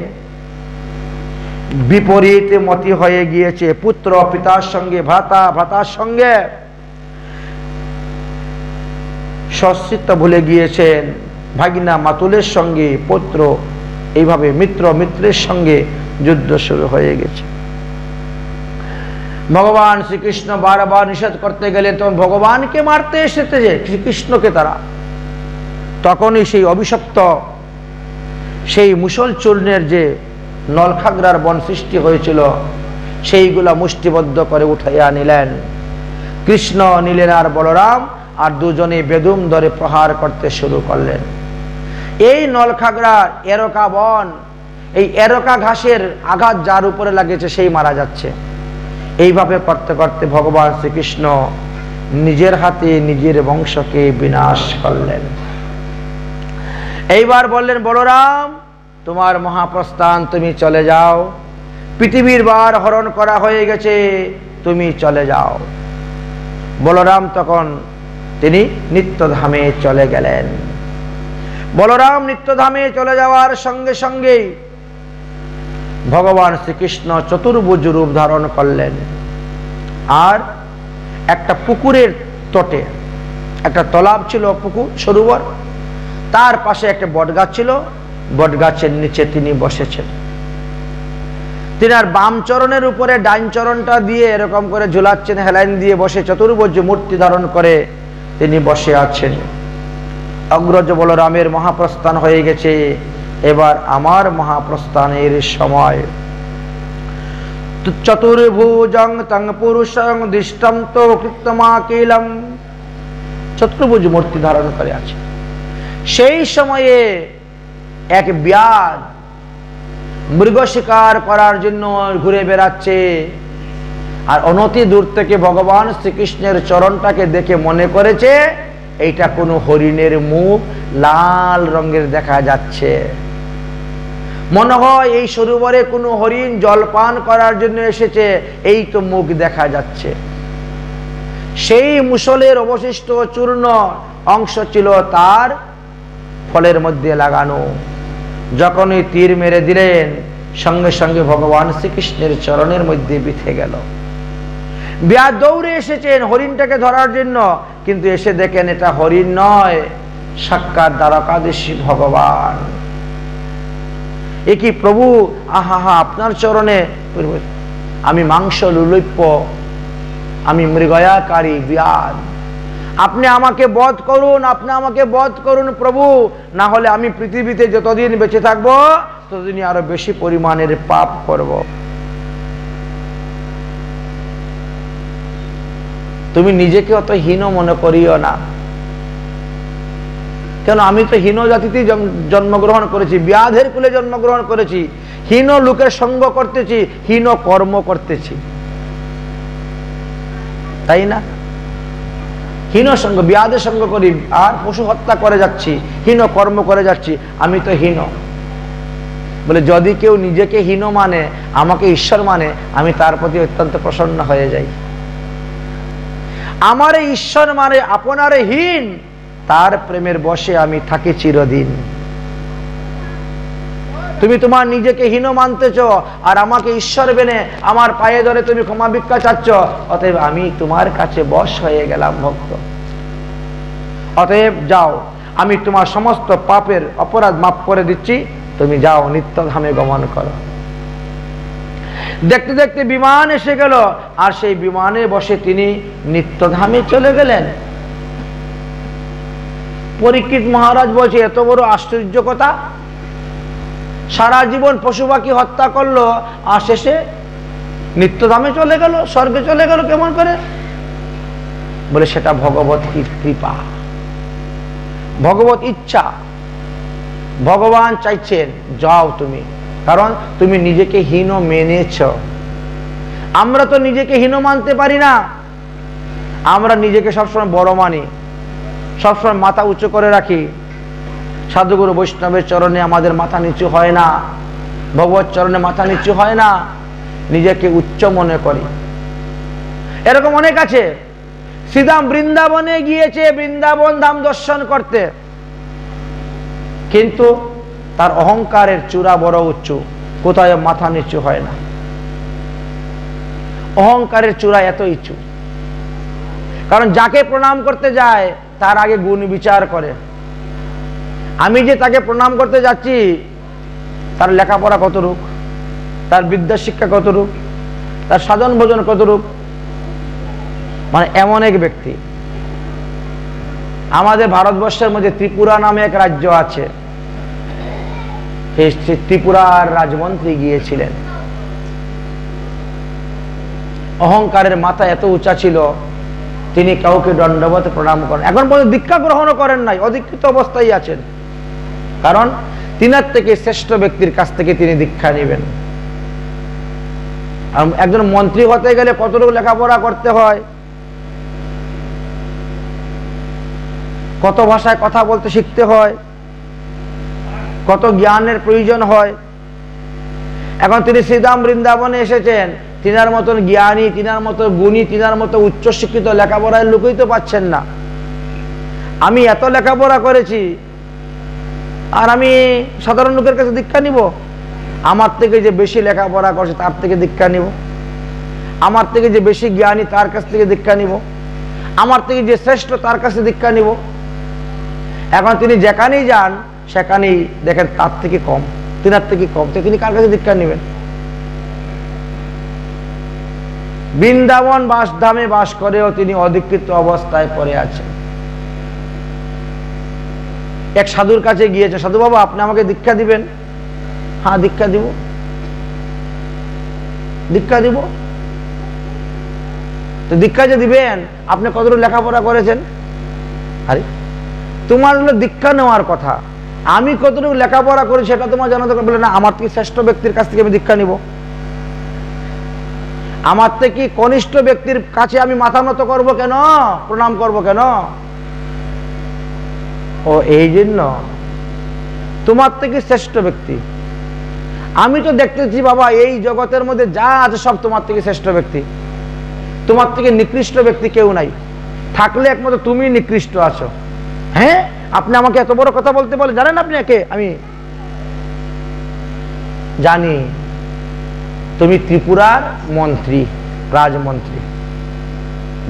বিপরীত মতি হয়ে গিয়েছে। পুত্র পিতার সঙ্গে, ভ্রাতা ভ্রাতার সঙ্গে সস্মিত্ব ভুলে গিয়েছেন। ভাগিনা মাতুলের সঙ্গে পুত্র, এইভাবে মিত্র মিত্রের সঙ্গে যুদ্ধ শুরু হয়ে গেছে। ভগবান শ্রীকৃষ্ণ বারবার নিষেধ করতে গেলে তখন ভগবানকে মারতে এসেছে যে শ্রীকৃষ্ণকে তারা, তখনই সেই অভিশপ্ত সেই মুসল চূর্ণের যে নলখাগড়ার বন সৃষ্টি হয়েছিল, সেইগুলা মুষ্টিবদ্ধ করে উঠাইয়া নিলেন। কৃষ্ণ নিলেন আর বলরাম, আর দুজনে বেদুম ধরে প্রহার করতে শুরু করলেন। এই নলখাগড়ার এরকা বন, এই এরকা ঘাসের আঘাত যার উপরে লাগেছে সেই মারা যাচ্ছে। এইভাবে করতে করতে ভগবান শ্রীকৃষ্ণ নিজের হাতে নিজের বংশকে বিনাশ করলেন। এইবার বললেন, বলরাম তোমার মহাপ্রস্থান, তুমি চলে যাও। পৃথিবীর বার হরণ করা হয়ে গেছে, তুমি চলে যাও। বলরাম তখন তিনি নিত্যধামে চলে গেলেন। বলরাম নিত্যধামে চলে যাওয়ার সঙ্গে সঙ্গেই ভগবান শ্রীকৃষ্ণ চতুর্ভুজ রূপ ধারণ করলেন, আর একটা পুকুরের তটে, একটা তালাব ছিল, পুকুর সরোবর, তার পাশে একটা বটগাছ ছিল, বটগাছের নিচে তিনি বসেছেন। তিনি আর বাম চরণের উপরে ডাইন চরণটা দিয়ে এরকম করে ঝুলাচ্ছেন, হেলাইন দিয়ে বসে চতুর্ভুজ মূর্তি ধারণ করে তিনি বসে আছেন। অগ্রজ বলরামের মহাপ্রস্থান হয়ে গেছে, এবার আমার মহাপ্রস্থানের সময়। চতুর্ভুজং তং পুরুষং দৃষ্টন্ত কৃতমাকিলম, চতুর্ভুজ মূর্তি ধারণ করে আছে। সেই সময়ে এক ব্যাধ মৃগ শিকার করার জন্য ঘুরে বেড়াচ্ছে, আর অনতি দূর থেকে ভগবান শ্রীকৃষ্ণের চরণটাকে দেখে মনে করেছে এইটা কোনো হরিণের মুখ, লাল রঙের দেখা যাচ্ছে। মনে হয় এই সরোবরে কোনো হরিণ জলপান করার জন্য এসেছে, এই তো মুখ দেখা যাচ্ছে। সেই মুসলের অবশিষ্ট চূর্ণ অংশ ছিল তার ফলের মধ্যে লাগানো। যখনই তীর মেরে দিলেন, সঙ্গে সঙ্গে ভগবান শ্রীকৃষ্ণের চরণের মধ্যে বিঁধে গেল। ব্যাস দৌড়ে এসেছেন হরিণটাকে ধরার জন্য, কিন্তু এসে দেখেন এটা হরিণ নয়, সাক্ষাৎ দ্বারকাধীশ ভগবান। এ কি প্রভু, আহা আপনার চরণে আমি মাংস লুলুপ্য, আমি মৃগয়াকারী ব্যাধ, আপনি আমাকে বধ করুন, আপনি আমাকে বধ করুন প্রভু, না হলে আমি পৃথিবীতে যতদিন বেঁচে থাকবো ততদিনই আরো বেশি পরিমাণের পাপ করব। তুমি নিজেকে অত হীন মনে করিও না, কেন আমি তো হীন জাতিতেই জন্মগ্রহণ করেছি, ব্যাধের কুলে জন্মগ্রহণ করেছি, হীন লোকের সঙ্গ করতেছি, হীন কর্ম করতেছি, তাই না? হীন সঙ্গ, ব্যাধের সঙ্গ করি আর পশু হত্যা করে যাচ্ছি, হীন কর্ম করে যাচ্ছি, আমি তো হীন। বলে যদি কেউ নিজেকে হীন মানে, আমাকে ঈশ্বর মানে, আমি তার প্রতি অত্যন্ত প্রসন্ন হয়ে যাই। আমারে ঈশ্বর মানে আপনারে হীন, তার প্রেমের বশে আমি থাকি চিরদিন। তুমি তোমার নিজেকে হীন মানতেছ আর আমাকে ঈশ্বর বেনে আমার পায়ে ধরে তুমি ক্ষমা ভিক্ষা চাচ্ছ, অতএব আমি তোমার কাছে বশ হয়ে গেলাম ভক্ত। অতএব যাও, আমি তোমার সমস্ত পাপের অপরাধ মাফ করে দিচ্ছি, তুমি যাও নিত্যধামে গমন করো। দেখতে দেখতে বিমান এসে গেল, আর সেই বিমানে বসে তিনি নিত্যধামে চলে গেলেন। পরীক্ষিত মহারাজ বলছে, এত বড় আশ্চর্য কথা, সারা জীবন পশু পাখি হত্যা করলো আর শেষে নিত্যধামে চলে গেল, স্বর্গে চলে গেল কেমন করে? বলে সেটা ভগবত কৃপা, ভগবত ইচ্ছা। ভগবান চাইছেন যাও তুমি, কারণ তুমি নিজেকে হীন মেনেছ। আমরা তো নিজেকে হীন মানতে পারি না, আমরা নিজেকে সবসময় বড় মানি, সবসময় মাথা উঁচু করে রাখি। সাধুগুরু বৈষ্ণবের চরণে আমাদের মাথা নিচু হয় না, ভগবত চরণে মাথা নিচু হয় না, নিজেকে উচ্চ মনে করি। এরকম অনেক আছে। শ্রীধাম বৃন্দাবনে গিয়েছে বৃন্দাবন ধাম দর্শন করতে, কিন্তু তার অহংকারের চূড়া বড় উঁচু, কোথায় মাথা নিচু হয় না। অহংকারের চূড়া এত উঁচু, কারণ যাকে প্রণাম করতে যায় তার আগে গুণ বিচার করে। আমি যে তাকে প্রণাম করতে যাচ্ছি, তার লেখাপড়া কতটুক, তার বিদ্যা শিক্ষা কতটুক, তার সাধন ভোজন কতটুক। মানে এমন এক ব্যক্তি, আমাদের ভারতবর্ষের মধ্যে ত্রিপুরা নামে এক রাজ্য আছে, সেই ত্রিপুরার রাজমন্ত্রী গিয়েছিলেন। অহংকারের মাথা এত উঁচা ছিল, তিনি কাউকে দণ্ডবত প্রণাম করেন। এখন পর্যন্ত দীক্ষা গ্রহণও করেন নাই, অধিকৃত অবস্থায় আছেন, কারণ তিনার থেকে শ্রেষ্ঠ ব্যক্তির কাছ থেকে তিনি দীক্ষা নেবেন। আর একজন মন্ত্রী হতে গেলে কতটুকু লেখাপড়া করতে হয়, কত ভাষায় কথা বলতে শিখতে হয়, কত জ্ঞানের প্রয়োজন হয়। এখন তিনি শ্রীধাম বৃন্দাবনে এসেছেন, তিনার মতন জ্ঞানী, তিনার মতো গুণী, তিনার মতো উচ্চ শিক্ষিত লেখাপড়ার লোকই তো পাচ্ছেন না। আমি এত লেখাপড়া করেছি আর আমি সাধারণ লোকের কাছে দীক্ষা নিব? আমার থেকে যে বেশি লেখাপড়া করছে তার থেকে দীক্ষা নিব, আমার থেকে যে বেশি জ্ঞানী তার কাছ থেকে দীক্ষা নিব, আমার থেকে যে শ্রেষ্ঠ তার কাছে দীক্ষা নিব। এখন তিনি যেখানেই যান সেখানেই দেখেন তার থেকে কম, তিনার থেকে কম, তিনি কার কাছে দীক্ষা নেবেন? বৃন্দাবন বাসধামে বাস করেও তিনি অধিকৃত অবস্থায় পড়ে আছেন। এক সাধুর কাছে গিয়েছে, সাধু বাবা আপনি আমাকে দীক্ষা দিবেন? হ্যাঁ দীক্ষা দিব, দীক্ষা দিব। তো দীক্ষা যে দিবেন, আপনি কতটুকু লেখাপড়া করেছেন? আরে তোমার হলো দীক্ষা নেওয়ার কথা, আমি কতটুকু লেখাপড়া করি সেটা তোমার জানা দরকার। বলে না, আমার থেকে শ্রেষ্ঠ ব্যক্তির কাছ থেকে আমি দীক্ষা নিব, আমার থেকে কনিষ্ঠ ব্যক্তির কাছে আমি মাথা নত করবো কেন, প্রণাম করবো কেন? ও এই জন্য তোমার থেকে শ্রেষ্ঠ ব্যক্তি। আমি তো দেখতেছি বাবা এই জগতের মধ্যে যা আছে সব তোমার থেকে শ্রেষ্ঠ ব্যক্তি, তোমার থেকে নিকৃষ্ট ব্যক্তি কেউ নাই, থাকলে একমাত্র তুমি নিকৃষ্ট আছো। হ্যাঁ, আপনি আমাকে এত বড় কথা বলতে বলে, জানেন আপনি একে? আমি জানি তুমি ত্রিপুরার মন্ত্রী, রাজমন্ত্রী,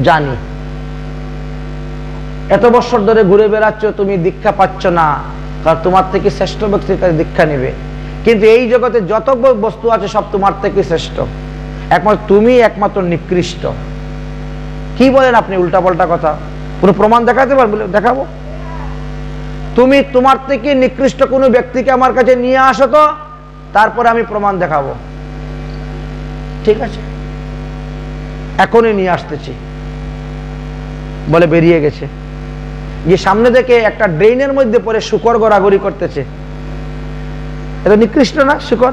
জানি এত বছর ধরে ঘুরে বেড়াচ্ছ, তুমি দীক্ষা পাচ্ছ না, কারণ তোমার থেকে শ্রেষ্ঠ ব্যক্তির কাছে দীক্ষা নেবে। কিন্তু এই জগতে যত বস্তু আছে সব তোমার থেকে শ্রেষ্ঠ, একমাত্র তুমি একমাত্র নিকৃষ্ট। কি বলেন আপনি উল্টা পাল্টা কথা? কোনো প্রমাণ দেখাতে পারবেন? দেখাবো। তুমি তোমার থেকে নিকৃষ্ট কোনো ব্যক্তিকে আমার কাছে নিয়ে আসো তো, তারপরে আমি প্রমাণ দেখাবো। ঠিক আছে, এখনই নিয়ে আসতেছি বলে বেরিয়ে গেছে। যে সামনে থেকে একটা ড্রেনের মধ্যে পড়ে শুকর গড়াগড়ি করতেছে, এটা নিকৃষ্ট না? শুকর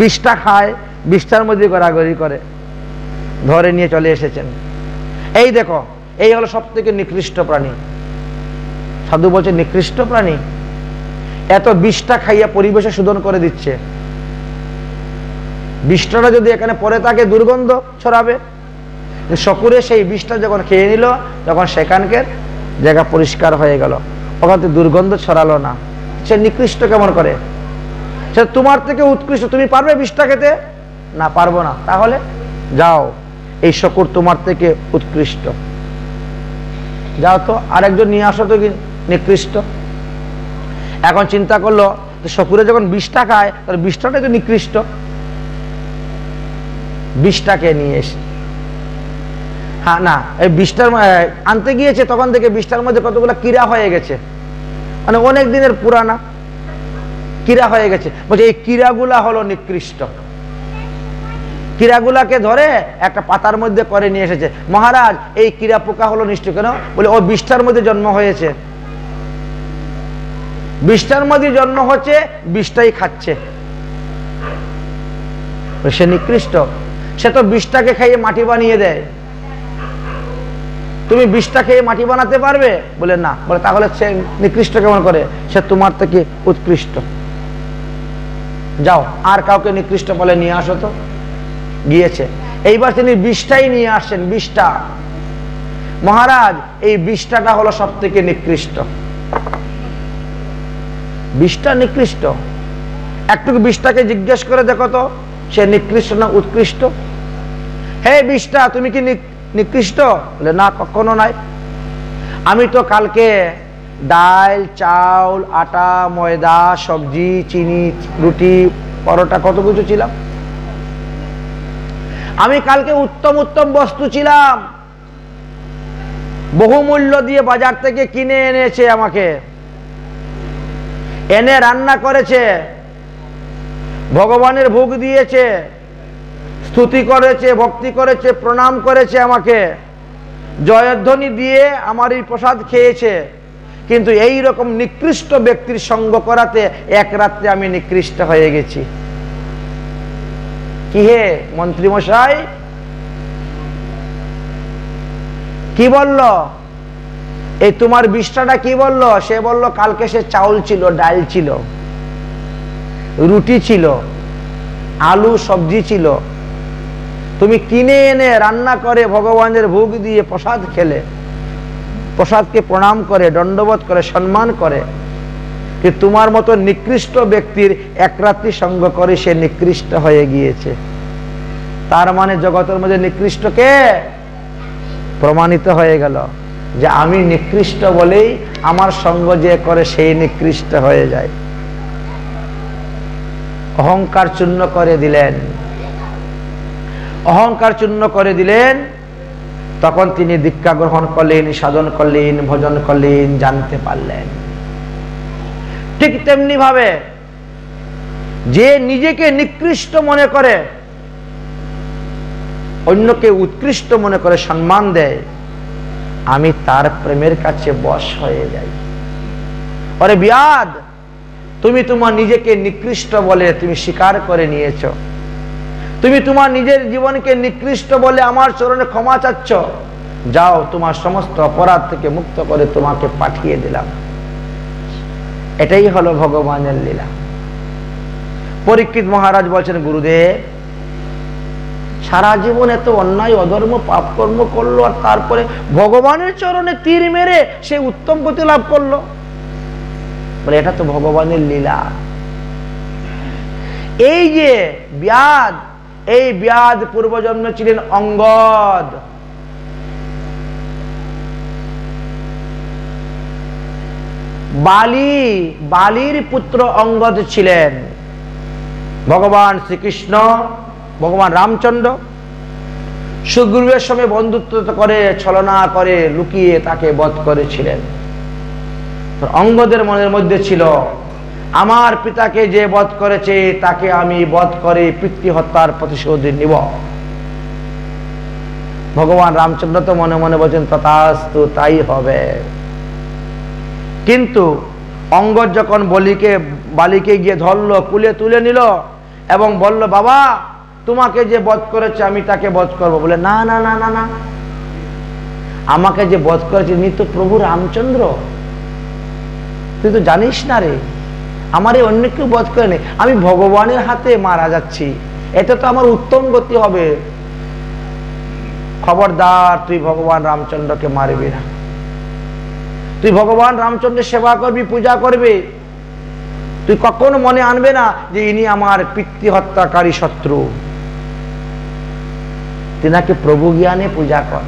বিষটা খায়, বিষটার মধ্যে গড়াগড়ি করে, ধরে নিয়ে চলে এসেছেন। এই দেখো, এই হলো সব থেকে নিকৃষ্ট প্রাণী। সাধু বলছে নিকৃষ্ট প্রাণী, এত বিষটা খাইয়া পরিবেশে শোধন করে দিচ্ছে। বিষটা যদি এখানে পড়ে থাকে দুর্গন্ধ ছড়াবে। শকুরে সেই বিষটা যখন খেয়ে নিল, তখন সেখানকার জায়গা পরিষ্কার হয়ে গেল, ওখান থেকে দুর্গন্ধ ছড়ালো না। সে নিকৃষ্ট কেমন করে? সে তোমার থেকে উৎকৃষ্ট। তুমি পারবে বিষটা খেতে? না, পারবো না। তাহলে যাও, এই শকুর তোমার থেকে উৎকৃষ্ট, যাও তো আরেকজন নিয়ে আসো তো নিকৃষ্ট। এখন চিন্তা করলো শকুরে যখন বিষটা খায়, তাহলে বিষটাটাই তো নিকৃষ্ট, বিষটাকে নিয়ে এসে হ্যাঁ না, এই বিষটার আনতে গিয়েছে, তখন থেকে বিষটার মধ্যে কতগুলো কীড়া হয়ে গেছে, মানে অনেক দিনের পুরানা কীড়া হয়ে গেছে। বলছে এই কীড়াগুলা হলো নিকৃষ্ট। কীড়াগুলাকে ধরে একটা পাতার মধ্যে করে নিয়ে এসেছে। মহারাজ, এই কীড়া পোকা হলো নিষ্ঠ কেন? বলে ও বিষটার মধ্যে জন্ম হয়েছে, বিষটার মধ্যে জন্ম হচ্ছে, বিষটাই খাচ্ছে, সে নিকৃষ্ট। সে তো বিষটাকে খাইয়ে মাটি বানিয়ে দেয়, তুমি বিষটা খেয়ে মাটি বানাতে পারবে? বলে না। বলে তাহলে সে নিকৃষ্ট কেমন করে? সে তোমার থেকে উৎকৃষ্ট। যাও আর কাউকে নিকৃষ্ট বলে নিয়ে আসো তো। গিয়েছে, এইবার তিনি বিষটাই নিয়ে আসছেন। বিষটা, মহারাজ এই বিষটাটা হলো সব থেকে নিকৃষ্ট, বিষটা নিকৃষ্ট। একটু বিষটাকে জিজ্ঞেস করে দেখো তো, সে নিকৃষ্ট না উৎকৃষ্ট? হে বিষটা, তুমি কি নিকৃষ্ট? বলে না, কখনো নাই। আমি তো কালকে ডাল, চাউল, আটা, ময়দা, সবজি, চিনি, রুটি, পরোটা, কত কিছু ছিলাম। আমি কালকে উত্তম উত্তম বস্তু ছিলাম, বহুমূল্য দিয়ে বাজার থেকে কিনে এনেছে, আমাকে এনে রান্না করেছে, ভগবানের ভোগ দিয়েছে, স্তুতি করেছে, ভক্তি করেছে, প্রণাম করেছে, আমাকে জয়ধ্বনি দিয়ে আমার এই প্রসাদ খেয়েছে। কিন্তু এই রকম নিকৃষ্ট ব্যক্তির সঙ্গ করাতে এক রাত্রে আমি নিকৃষ্ট হয়ে গেছি। কি হে মন্ত্রী মশাই, কি বলল? এই তোমার বিষটাটা কি বলল? সে বলল কালকে সে চাউল ছিল, ডাল ছিল, রুটি ছিল, আলু সবজি ছিল, তুমি কিনে এনে রান্না করে ভগবানের ভোগ দিয়ে প্রসাদ খেলে, প্রসাদকে প্রণাম করে, দণ্ডবোধ করে, সম্মান করে। कि तुम्हार मतो निकृष्ट व्यक्तिर एक रात्रि संग करे से निकृष्ट हये गियेछे। तार माने जगतेर मध्य निकृष्ट के प्रमाणित हये गेल जे आमी निकृष्ट बोलेई आमार संग जे करे सेई निकृष्ट हये जाय। अहंकार चूर्ण करे दिलेन, अहंकार चूर्ण करे दिलेन। तखन तिनि दीक्षा ग्रहण करलेन, साधन करलेन, भजन करलेन, जानते पारलेन। ठीक तेमनि भावे जे निजेके निकृष्ट मने करे अन्यके उत्कृष्ट मने करे सम्मान देय, आमी तार प्रेमेर काछे बश हये जाई। अरे बियाद, तुमी तुम्हार निजेके निकृष्ट बोले तुमी स्वीकार करे नियेछो, तुमी तुम्हार निजेर जीवन के निकृष्ट बोले आमार चरणे क्षमा चाচ্ছো। जाओ तुम्हार समस्त अपराध थेके मुक्त करे तुम्हाके पाठिये दिलाम। এটাই হলো ভগবানের লীলা। পরীক্ষিত মহারাজ বলছেন, গুরুদেব সারা জীবন এত অন্যায় অধর্ম পাপ কর্ম করলো, আর তারপরে ভগবানের চরণে তীর মেরে সে উত্তম গতি লাভ করলো। বলে এটা তো ভগবানের লীলা। এই যে ব্যাদ, এই ব্যাদ পূর্বজন্মে ছিলেন অঙ্গদ। বালির পুত্র অঙ্গদ ছিলেন। ভগবান শ্রীকৃষ্ণ, ভগবান রামচন্দ্র সুগ্রীবের সঙ্গে বন্ধুত্ব করে, ছলনা করে, লুকিয়ে তাকে বধ করেছিলেন। অঙ্গদের মনের মধ্যে ছিল, আমার পিতাকে যে বধ করেছে তাকে আমি বধ করে পিতৃ হত্যার প্রতিশোধ নিব। ভগবান রামচন্দ্র তো মনে মনে বলছেন, তথাস্তু, তাই হবে। কিন্তু অঙ্গদ যখন বালিকে গিয়ে ধরল, কুলে তুলে নিল এবং বলল, বাবা তোমাকে যে বধ করেছে আমি তাকে বধ করবো। বলে না না না না না, আমাকে যে বধ করেছে নি তো প্রভু রামচন্দ্র, তুই তো জানিস না রে, আমার এই অন্য কেউ বধ করে নেই, আমি ভগবানের হাতে মারা যাচ্ছি, এতে তো আমার উত্তম গতি হবে। খবরদার, তুই ভগবান রামচন্দ্রকে মারবি না, তুই ভগবান রামচন্দ্রের সেবা করবি, পূজা করবি, তুই কখনো মনে আনবে না যে ইনি আমার পিতৃ হত্যাকারী শত্রু। তিনাকে প্রভু জ্ঞানে পূজা কর।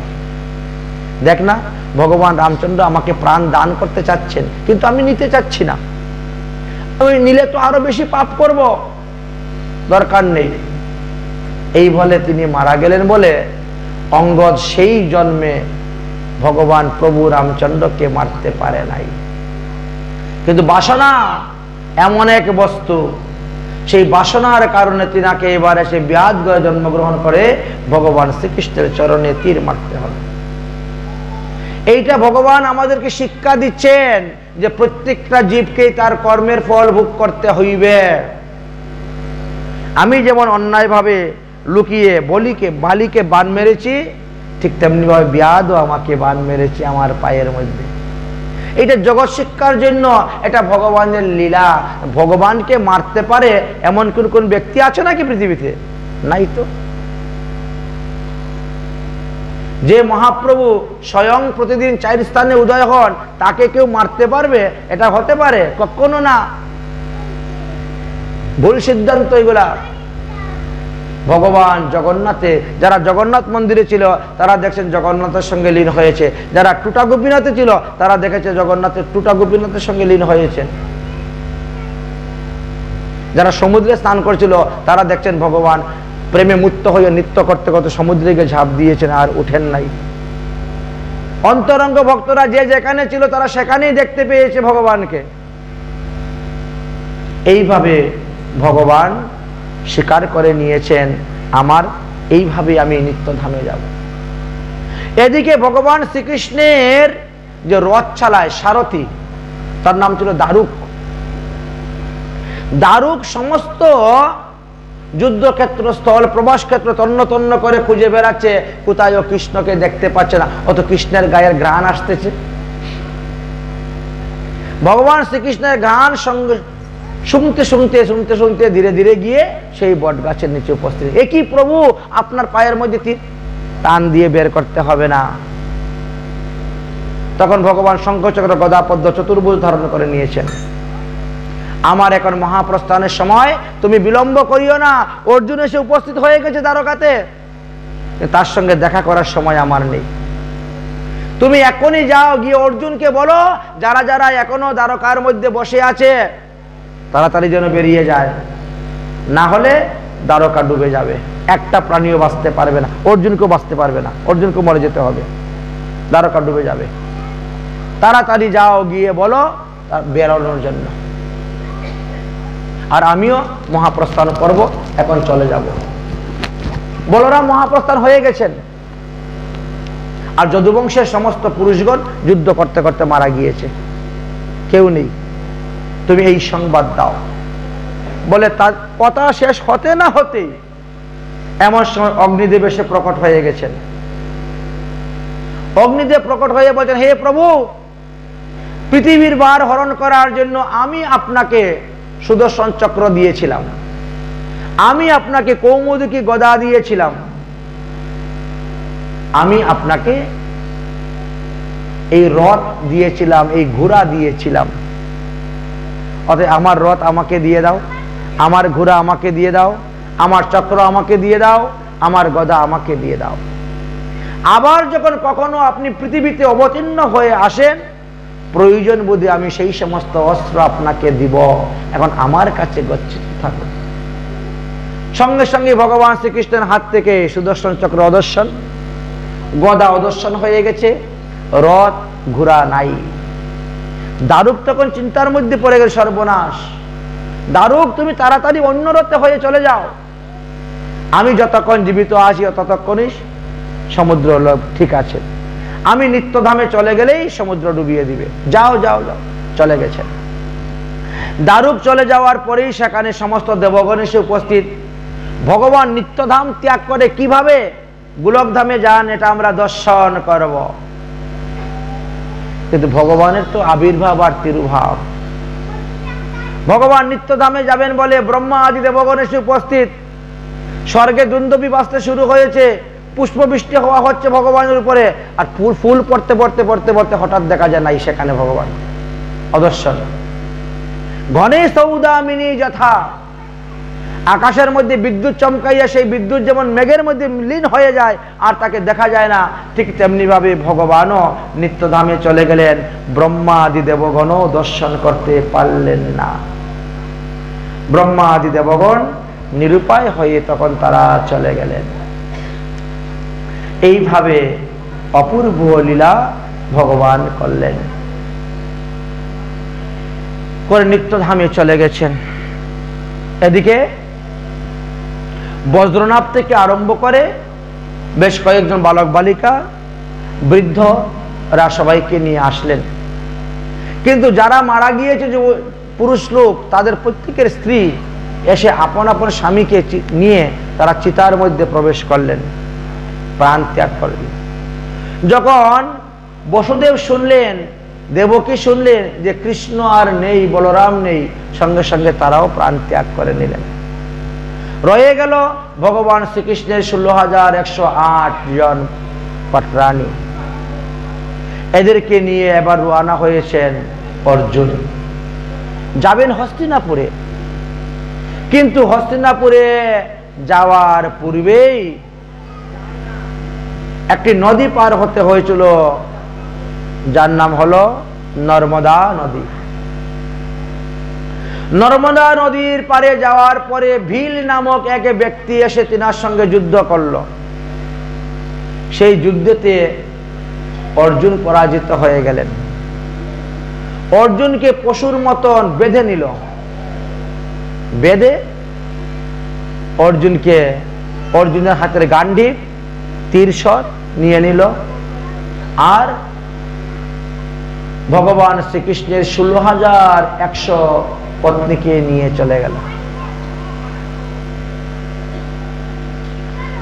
দেখ না, ভগবান রামচন্দ্র আমাকে প্রাণ দান করতে চাচ্ছেন, কিন্তু আমি নিতে চাচ্ছি না, আমি নিলে তো আরো বেশি পাপ করব, দরকার নেই। এই বলে তিনি মারা গেলেন। বলে অঙ্গদ সেই জন্মে ভগবান প্রভু রামচন্দ্রকে মারতে পারে নাই। কিন্তু বাসনা এমন এক বস্তু, সেই বাসনার কারণে তিনাকে এবার এসে ব্যাধ গয়ে জন্মগ্রহণ করে ভগবান শ্রীকৃষ্ণের চরণে তীর মারতে হবে। এইটা ভগবান আমাদেরকে শিক্ষা দিচ্ছেন যে প্রত্যেকটা জীবকে তার কর্মের ফল ভোগ করতে হইবে। আমি যেমন অন্যায়ভাবে লুকিয়ে বালিকে বান মেরেছি, ঠিক তেমনি ভাবে ব্যাধও আমাকে বান মেরেছে আমার পায়ের মধ্যে। এটা জগৎ শিক্ষার জন্য, এটা ভগবানের লীলা। ভগবানকে মারতে পারে এমন কোন ব্যক্তি আছে নাকি পৃথিবীতে? নাই তো। যে মহাপ্রভু স্বয়ং প্রতিদিন 4 স্থানে উদয় হন, তাকে কেউ মারতে পারবে? এটা হতে পারে? কখনো না। ভুল সিদ্ধান্ত এগুলা। ভগবান জগন্নাথে, যারা জগন্নাথ মন্দিরে ছিল তারা দেখছেন জগন্নাথের সঙ্গে লীন হয়েছে, যারা টুটা গোপীনাথে ছিল তারা দেখেছে জগন্নাথের টুটা গোপীনাথের সঙ্গে লীন হয়েছে, যারা সমুদ্রে স্নান করেছিল তারা দেখছেন ভগবান প্রেমে মুক্ত হয়ে নৃত্য করতে করতে সমুদ্রে গিয়ে ঝাঁপ দিয়েছেন, আর উঠেন নাই। অন্তরঙ্গ ভক্তরা যে যেখানে ছিল তারা সেখানেই দেখতে পেয়েছে ভগবানকে। এইভাবে ভগবান স্বীকার করে নিয়েছেন, আমার এইভাবে আমি নিত্যধামে যাব। এদিকে ভগবান শ্রীকৃষ্ণের যে রথ চালায় সারথী, তার নাম ছিল দারুক। দারুক সমস্ত যুদ্ধক্ষেত্র, স্থল, প্রবাস ক্ষেত্র তন্ন তন্ন করে খুঁজে বেড়াচ্ছে, কোথায় ও কৃষ্ণকে দেখতে পাচ্ছে না। অত কৃষ্ণের গায়ের ঘ্রাণ আসতেছে। ভগবান শ্রীকৃষ্ণের ঘ্রাণ সঙ্গে শুনতে শুনতে শুনতে শুনতে ধীরে ধীরে গিয়ে সেই বট গাছের নিচে উপস্থিত। একই প্রভু, আপনার পায়ের মধ্যে তীর, টান দিয়ে বের করতে হবে না। তখন ভগবান শঙ্খচক্র গদা পদ্ম চতুর্ভুজ ধারণ করে নিয়েছেন। আমার এখন মহাপ্রস্থানের সময়, তুমি বিলম্ব করিও না। অর্জুন এসে উপস্থিত হয়ে গেছে দ্বারকাতে, তার সঙ্গে দেখা করার সময় আমার নেই। তুমি এখনই যাও, গিয়ে অর্জুনকে বলো যারা যারা এখনো দ্বারকার মধ্যে বসে আছে তাড়াতাড়ি যেন বেরিয়ে যায়, না হলে দ্বারকা ডুবে যাবে, একটা প্রাণীও বাঁচতে পারবে না, অর্জুনকেও বাঁচতে পারবে না, অর্জুনকে মরে যেতে হবে, দ্বারকা ডুবে যাবে। তাড়াতাড়ি যাও, গিয়ে বলো বেরোনোর জন্য। আর আমিও মহাপ্রস্থান করব, এখন চলে যাব। বলরাম মহাপ্রস্থান হয়ে গেছেন, আর যদুবংশের সমস্ত পুরুষগণ যুদ্ধ করতে করতে মারা গিয়েছে, কেউ নেই। তুমি এই সংবাদ দাও। বলে তার কথা শেষ হতে না হতে এমন সময় অগ্নিদেব এসে প্রকট হয়ে গেছেন। অগ্নিদেব প্রকট হয়ে বলছেন, হে প্রভু, পৃথিবীর ভার হরণ করার জন্য আমি আপনাকে সুদর্শন চক্র দিয়েছিলাম, আমি আপনাকে কৌমুদকী গদা দিয়েছিলাম, আমি আপনাকে এই রথ দিয়েছিলাম, এই ঘোড়া দিয়েছিলাম। অতএব আমার রথ আমাকে দিয়ে দাও, আমার ঘোড়া আমাকে দিয়ে দাও, আমার চক্র আমাকে দিয়ে দাও, আমার গদা আমাকে দিয়ে দাও। আবার যখন কখনো আপনি পৃথিবীতে অবতীর্ণ হয়ে আসেন, প্রয়োজন বোধে আমি সেই সমস্ত অস্ত্র আপনাকে দিব, এখন আমার কাছে গচ্ছিত থাকুন। সঙ্গে সঙ্গে ভগবান শ্রীকৃষ্ণের হাত থেকে সুদর্শন চক্র অদর্শন, গদা অদর্শন হয়ে গেছে, রথ ঘোড়া নাই। দারুক তখন চিন্তার মধ্যে পড়ে গেল, সর্বনাশ, দারুক তুমি তাড়াতাড়ি অন্য রথে হয়ে চলে যাও, আমি যতক্ষণ জীবিত আছি ততক্ষণই সমুদ্র ঠিক আছে, আমি নিত্যধামে চলে গেলেই সমুদ্র ডুবিয়ে দিবে, যাও যাও যাও। চলে গেছে। দারুক চলে যাওয়ার পরেই সেখানে সমস্ত দেবগণ এসে উপস্থিত। ভগবান নিত্যধাম ত্যাগ করে কিভাবে গোলকধামে যান, এটা আমরা দর্শন করব। কিন্তু ভগবানের তো আবির্ভাব আর তিরুভাব। ভগবান নিত্যধামে যাবেন বলে ব্রহ্মা আদি দেবগণ এসে উপস্থিত। স্বর্গে দুন্দুভি বাজতে শুরু হয়েছে, পুষ্পবৃষ্টি হওয়া হচ্ছে ভগবানের উপরে, আর ফুল পড়তে পড়তে পড়তে পড়তে হঠাৎ দেখা যায় নাই সেখানে ভগবান, অদর্শন। ঘনে সৌদামিনী যথা, আকাশের মধ্যে বিদ্যুৎ চমকাইয়া সেই বিদ্যুৎ যেমন মেঘের মধ্যে লীন হয়ে যায় আর তাকে দেখা যায় না, ঠিক তেমনি ভাবে ভগবানও নিত্যধামে চলে গেলেন, ব্রহ্মা আদি দেবগণও দর্শন করতে পারলেন না। ব্রহ্মা আদি দেবগণ নিরুপায় হয়ে তখন তারা চলে গেলেন। এইভাবে অপূর্ব লীলা ভগবান করলেন, করে নিত্যধামে চলে গেছেন। এদিকে বজ্রনাভ থেকে আরম্ভ করে বেশ কয়েকজন বালক বালিকা বৃদ্ধরা সবাইকে নিয়ে আসলেন। কিন্তু যারা মারা গিয়েছে যে পুরুষ লোক, তাদের প্রত্যেকের স্ত্রী এসে আপন আপন স্বামীকে নিয়ে তারা চিতার মধ্যে প্রবেশ করলেন, প্রাণ ত্যাগ করলেন। যখন বসুদেব শুনলেন, দেবকী শুনলেন যে কৃষ্ণ আর নেই, বলরাম নেই, সঙ্গে সঙ্গে তারাও প্রাণ ত্যাগ করে নিলেন। রয়ে গেল ভগবান শ্রীকৃষ্ণের 16,108 জন পাটরানী। এদেরকে নিয়ে এবার রওনা হয়েছেন অর্জুন, যাবেন হস্তিনাপুরে। কিন্তু হস্তিনাপুরে যাওয়ার পূর্বেই একটি নদী পার হতে হয়েছিল, যার নাম হলো নর্মদা নদী। নর্মদা নদীর পারে যাওয়ার পরে ভীল নামক এক ব্যক্তি এসে তিনার সঙ্গে যুদ্ধ করল। সেই যুদ্ধেতে অর্জুন পরাজিত হয়ে গেলেন। অর্জুনকে পশুর মতন বেঁধে নিল, বেঁধে অর্জুনের হাতের গান্ডীব তীরশর নিয়ে নিল, আর ভগবান শ্রীকৃষ্ণের 16,100 পত্নীকে নিয়ে চলে গেল।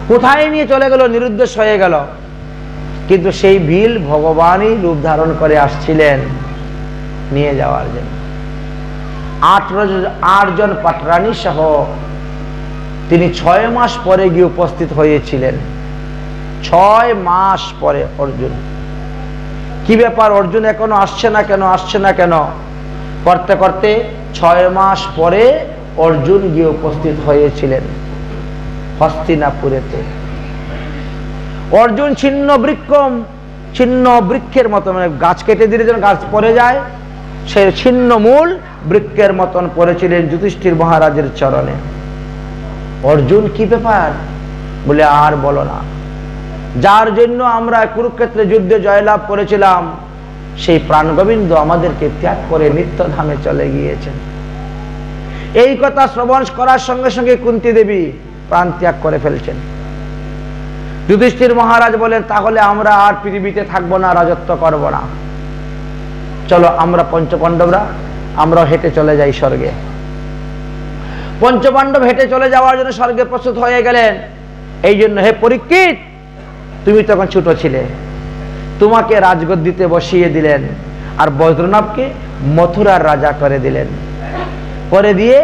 কোথায় নিয়ে চলে গেল? নিরুদ্দেশ হয়ে গেল। কিন্তু সেই ভীল ভগবানই রূপ ধারণ করে আসছিলেন নিয়ে যাওয়ার জন্য। 8 জন পাটরানী সহ তিনি 6 মাস পরে গিয়ে উপস্থিত হয়েছিলেন। 6 মাস পরে অর্জুন। কি ব্যাপার, অর্জুন এখনো আসছে না কেন, আসছে না কেন করতে করতে 6 মাস পরে অর্জুন গিয়ে উপস্থিত হয়েছিলেন হস্তিনাপুরেতে। অর্জুন ছিন্ন বৃক্ষের মতো, মানে গাছ কেটে দিলে যেন গাছ পড়ে যায়, সে ছিন্ন মূল বৃক্ষের মতন পড়েছিলেন যুধিষ্ঠির মহারাজের চরণে। অর্জুন কি ব্যাপার বলে, আর বলো না, যার জন্য আমরা কুরুক্ষেত্রে যুদ্ধে জয়লাভ করেছিলাম সেই প্রাণগোবিন্দ আমাদেরকে ত্যাগ করে নিত্যধামে চলে গিয়েছেন। এই কথা শ্রবণ করার সঙ্গে সঙ্গে কুন্তী দেবী প্রাণ ত্যাগ করে ফেলছেন। যুধিষ্ঠির মহারাজ বলেন, তাহলে আমরা আর পৃথিবীতে থাকবো না, রাজত্ব করব না, চলো আমরা পঞ্চপাণ্ডবরা আমরা হেঁটে চলে যাই স্বর্গে। পঞ্চপাণ্ডব হেঁটে চলে যাওয়ার জন্য স্বর্গে প্রস্তুত হয়ে গেলেন। এই জন্য হে পরীক্ষিত, তুমি তখন ছোট ছিলে, তোমাকে রাজগদ্দিতে বসিয়ে দিলেন, আর বজ্রনাভকে মথুরার রাজা করে দিলেন। করে দিয়ে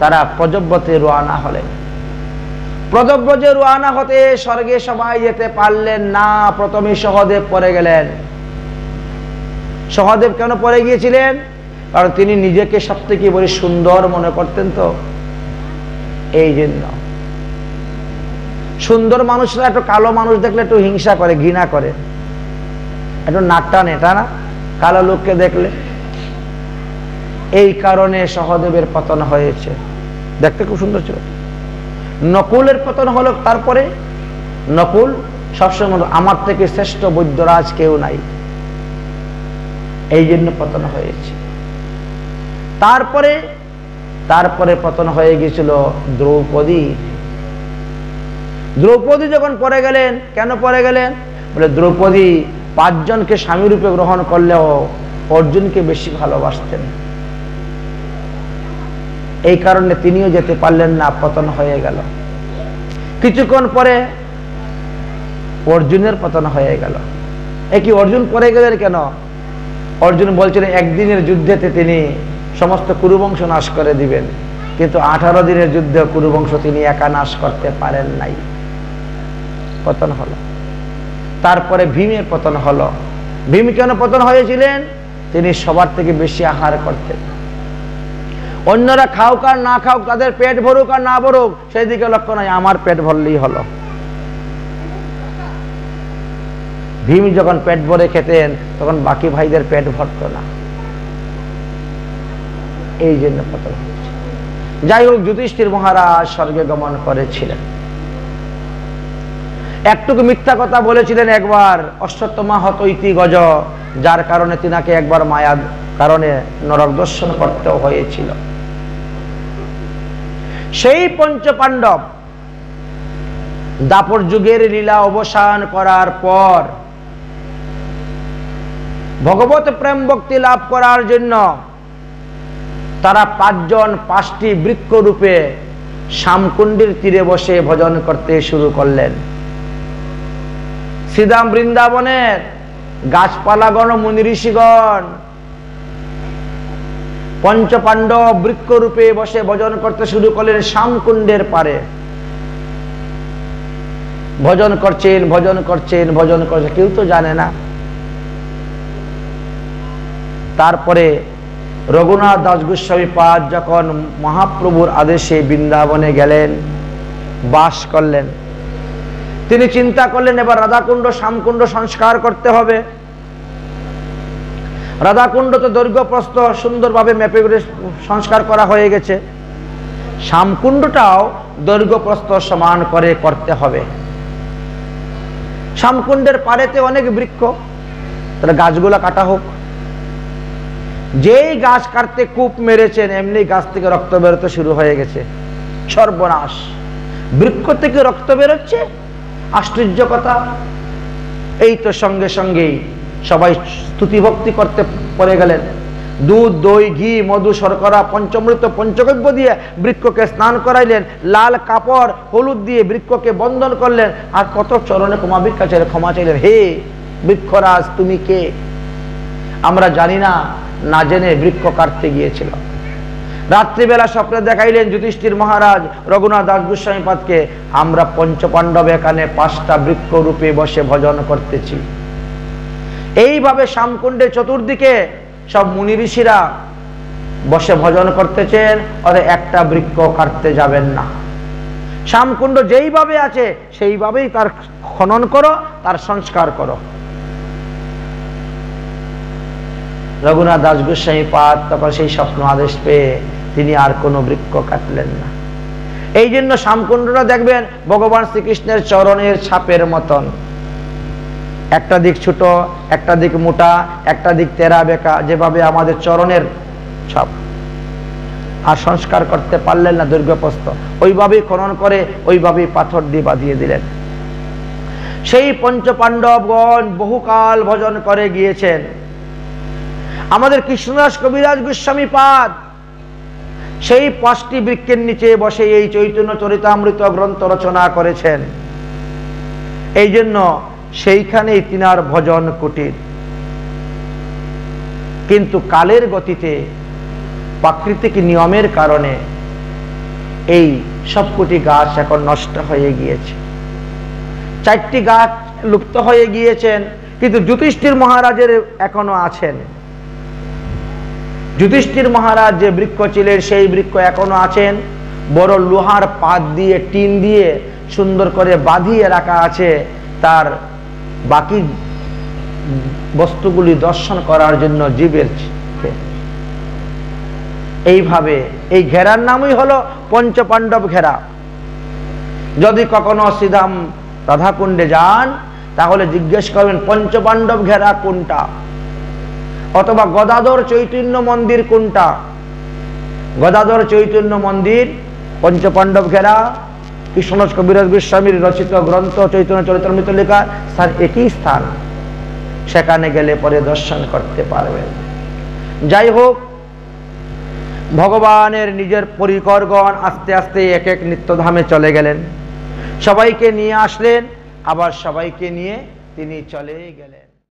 তারা প্রজব্রজে রওনা হলেন। প্রজব্রজে রওনা হতে স্বর্গে সবাই যেতে পারলেন না। প্রথমে সহদেব পড়ে গেলেন। সহদেব কেন পড়ে গিয়েছিলেন? কারণ তিনি নিজেকে সবথেকে বড় সুন্দর মনে করতেন। তো এই জন্য সুন্দর মানুষরা একটু কালো মানুষ দেখলে একটু হিংসা করে, ঘৃণা করে, একটু নাক টানে, এটা না কালো লোককে দেখলে। এই কারণে সহদেবের পতন হয়েছে। দেখতে খুব সুন্দর ছিল। নকুলের পতন হলো তারপরে। নকুল সবসময় আমার থেকে শ্রেষ্ঠ বৈদ্যরাজ কেউ নাই, এই জন্য পতন হয়েছে। তারপরে পতন হয়ে গিয়েছিল দ্রৌপদী। দ্রৌপদী যখন পড়ে গেলেন, কেন পড়ে গেলেন? বলে দ্রৌপদী 5 জনকে স্বামী রূপে গ্রহণ করলেও অর্জুনকে বেশি ভালোবাসতেন। এই কারণে তিনিও যেতে পারলেন না, পতন হয়ে গেল। কিছুক্ষণ পরে অর্জুনের পতন হয়ে গেল। কি অর্জুন পড়ে গেলেন কেন? অর্জুন বলছিলেন একদিনের যুদ্ধেতে তিনি সমস্ত কুরুবংশ নাশ করে দিবেন, কিন্তু 18 দিনের যুদ্ধে কুরুবংশ তিনি একা নাশ করতে পারেন নাই, পতন হলো। তারপরে ভীমের পতন হলো। ভীম কেন পতন হয়েছিলেন? তিনি সবার থেকে বেশি আহার করতেন। অন্যরা খাওক আর না খাওক, তাদের পেট ভরুক আর না ভরুক, সেই দিকে লক্ষ্য নাই, আমার পেট ভরলেই হলো। ভীম যখন পেট ভরে খেতেন তখন বাকি ভাইদের পেট ভরত না, এই জন্য পতন হয়েছে। যাই হোক, যুধিষ্ঠির মহারাজ স্বর্গে গমন করেছিলেন। একটুকু মিথ্যা কথা বলেছিলেন একবার, অশ্বত্থমা হত ইতি গজ, যার কারণে তিনাকে একবার মায়ার কারণে নরক দর্শন করতে হয়েছিল। সেই পঞ্চপাণ্ডব দাপর যুগের লীলা অবসান করার পর ভগবত প্রেম ভক্তি লাভ করার জন্য তারা 5 জন 5টি বৃক্ষ রূপে শ্যামকুণ্ডের তীরে বসে ভজন করতে শুরু করলেন। শ্রীধাম বৃন্দাবনের গাছপালাগণ মুনি ঋষিগণ পঞ্চপাণ্ডব বৃক্ষ রূপে বসে ভজন করতে শুরু করলেন শ্যামকুণ্ডের পারে। ভজন করছেন, কেউ তো জানে না। তারপরে রঘুনাথ দাস গোস্বামী পাদ যখন মহাপ্রভুর আদেশে বৃন্দাবনে গেলেন, বাস করলেন, তিনি চিন্তা করলেন এবার রাধাকুণ্ড শ্যামকুণ্ড সংস্কার করতে হবে। রাধাকুণ্ড তো দৈর্ঘ্য প্রস্থ সুন্দরভাবে মেপে করে সংস্কার করা হয়ে গেছে, শ্যামকুণ্ডটাও দৈর্ঘ্য প্রস্থ সমান করে করতে হবে। শ্যামকুণ্ডের পাড়েতে অনেক বৃক্ষ, তাহলে গাছগুলো কাটা হোক। যেই গাছ কাটতে কূপ মেরেছেন এমনি গাছ থেকে রক্ত বেরোতে শুরু হয়ে গেছে। সর্বনাশ, বৃক্ষ থেকে রক্ত বেরোচ্ছে, আশ্চর্য কথা। এই তো সঙ্গে সঙ্গেই সবাই স্তুতি ভক্তি করতে পড়ে গেলেন। দুধ, দই, ঘি, মধু, শর্করা, পঞ্চমৃত, পঞ্চগব্য দিয়ে বৃক্ষকে স্নান করাইলেন। লাল কাপড় হলুদ দিয়ে বৃক্ষকে বন্ধন করলেন। আর কত চরণে ক্ষমা চাইলেন, হে বৃক্ষরাজ তুমি কে? আমরা জানি না, না জেনে বৃক্ষ কাটতে গিয়েছিল। রাত্রিবেলা স্বপ্নে দেখাইলেন যুধিষ্ঠির মহারাজ রঘুনাথ দাস গোস্বামী পাদকে, আমরা পঞ্চপাণ্ডব এখানে 5টা বৃক্ষ রূপে বসে ভজন করতেছি। এইভাবে শ্যামকুণ্ডে চতুর্দিকে সব মুনি ঋষিরা বসে ভজন করতেছেন, আর একটা বৃক্ষ কাটতে যাবেন না। শ্যামকুণ্ড যেইভাবে আছে সেইভাবেই তার খনন করো, তার সংস্কার করো। রঘুনাথ দাস গোস্বামী পাদ তখন সেই স্বপ্ন আদেশ পেয়ে তিনি আর কোনো বৃক্ষ কাটলেন না। এই জন্য শ্যামকুণ্ডটা দেখবেন ভগবান শ্রীকৃষ্ণের চরণের ছাপের মতন, একটা দিক ছোট, একটা দিক মোটা, একটা দিক তেরা বেঁকা, যেভাবে আমাদের চরণের ছাপ। আর সংস্কার করতে পারলেন না দৈর্ঘ্যপ্রস্থ, ওইভাবেই খনন করে ওইভাবেই পাথর দিয়ে বাঁধিয়ে দিলেন। সেই পঞ্চপাণ্ডবগণ বহুকাল ভজন করে গিয়েছেন। আমাদের কৃষ্ণদাস কবিরাজ গোস্বামী পাদ সেই 5টি বৃক্ষের নিচে বসে এই চৈতন্য চরিতামৃত গ্রন্থ রচনা করেছেন। এই জন্য সেইখানেই তিনার ভজন কুটির। কিন্তু কালের গতিতে প্রাকৃতিক নিয়মের কারণে এই সবকটি গাছ এখন নষ্ট হয়ে গিয়েছে। 4টি গাছ লুপ্ত হয়ে গিয়েছেন, কিন্তু যুধিষ্ঠির মহারাজের এখনো আছেন। যুধিষ্ঠির মহারাজ যে বৃক্ষ ছিলেন সেই বৃক্ষ এখনো আছেন, বড় লোহার পাত দিয়ে টিন দিয়ে সুন্দর করে বাঁধিয়ে রাখা আছে, তার বাকি বস্তুগুলি দর্শন করার জন্য জীবের। এইভাবে এই ঘেরার নামই হলো পঞ্চপাণ্ডব ঘেরা। যদি কখনো শ্রীধাম রাধাকুণ্ডে যান তাহলে জিজ্ঞেস করবেন পঞ্চপাণ্ডব ঘেরা কোনটা, অথবা গদাধর চৈতন্য মন্দির কোনটা। গদাধর চৈতন্য মন্দির পঞ্চপাণ্ডব ঘেরা, কৃষ্ণদাস কবিরাজ গোস্বামীর রচিত গ্রন্থ চৈতন্য চরিতামৃত লেখা স্থান একই স্থান, সেখানে গেলে পরে দর্শন করতে পারবেন। যাই হোক, ভগবানের নিজের পরিকরগণ আস্তে আস্তে এক এক নিত্যধামে চলে গেলেন, সবাইকে নিয়ে আসলেন, আবার সবাইকে নিয়ে তিনি চলে গেলেন।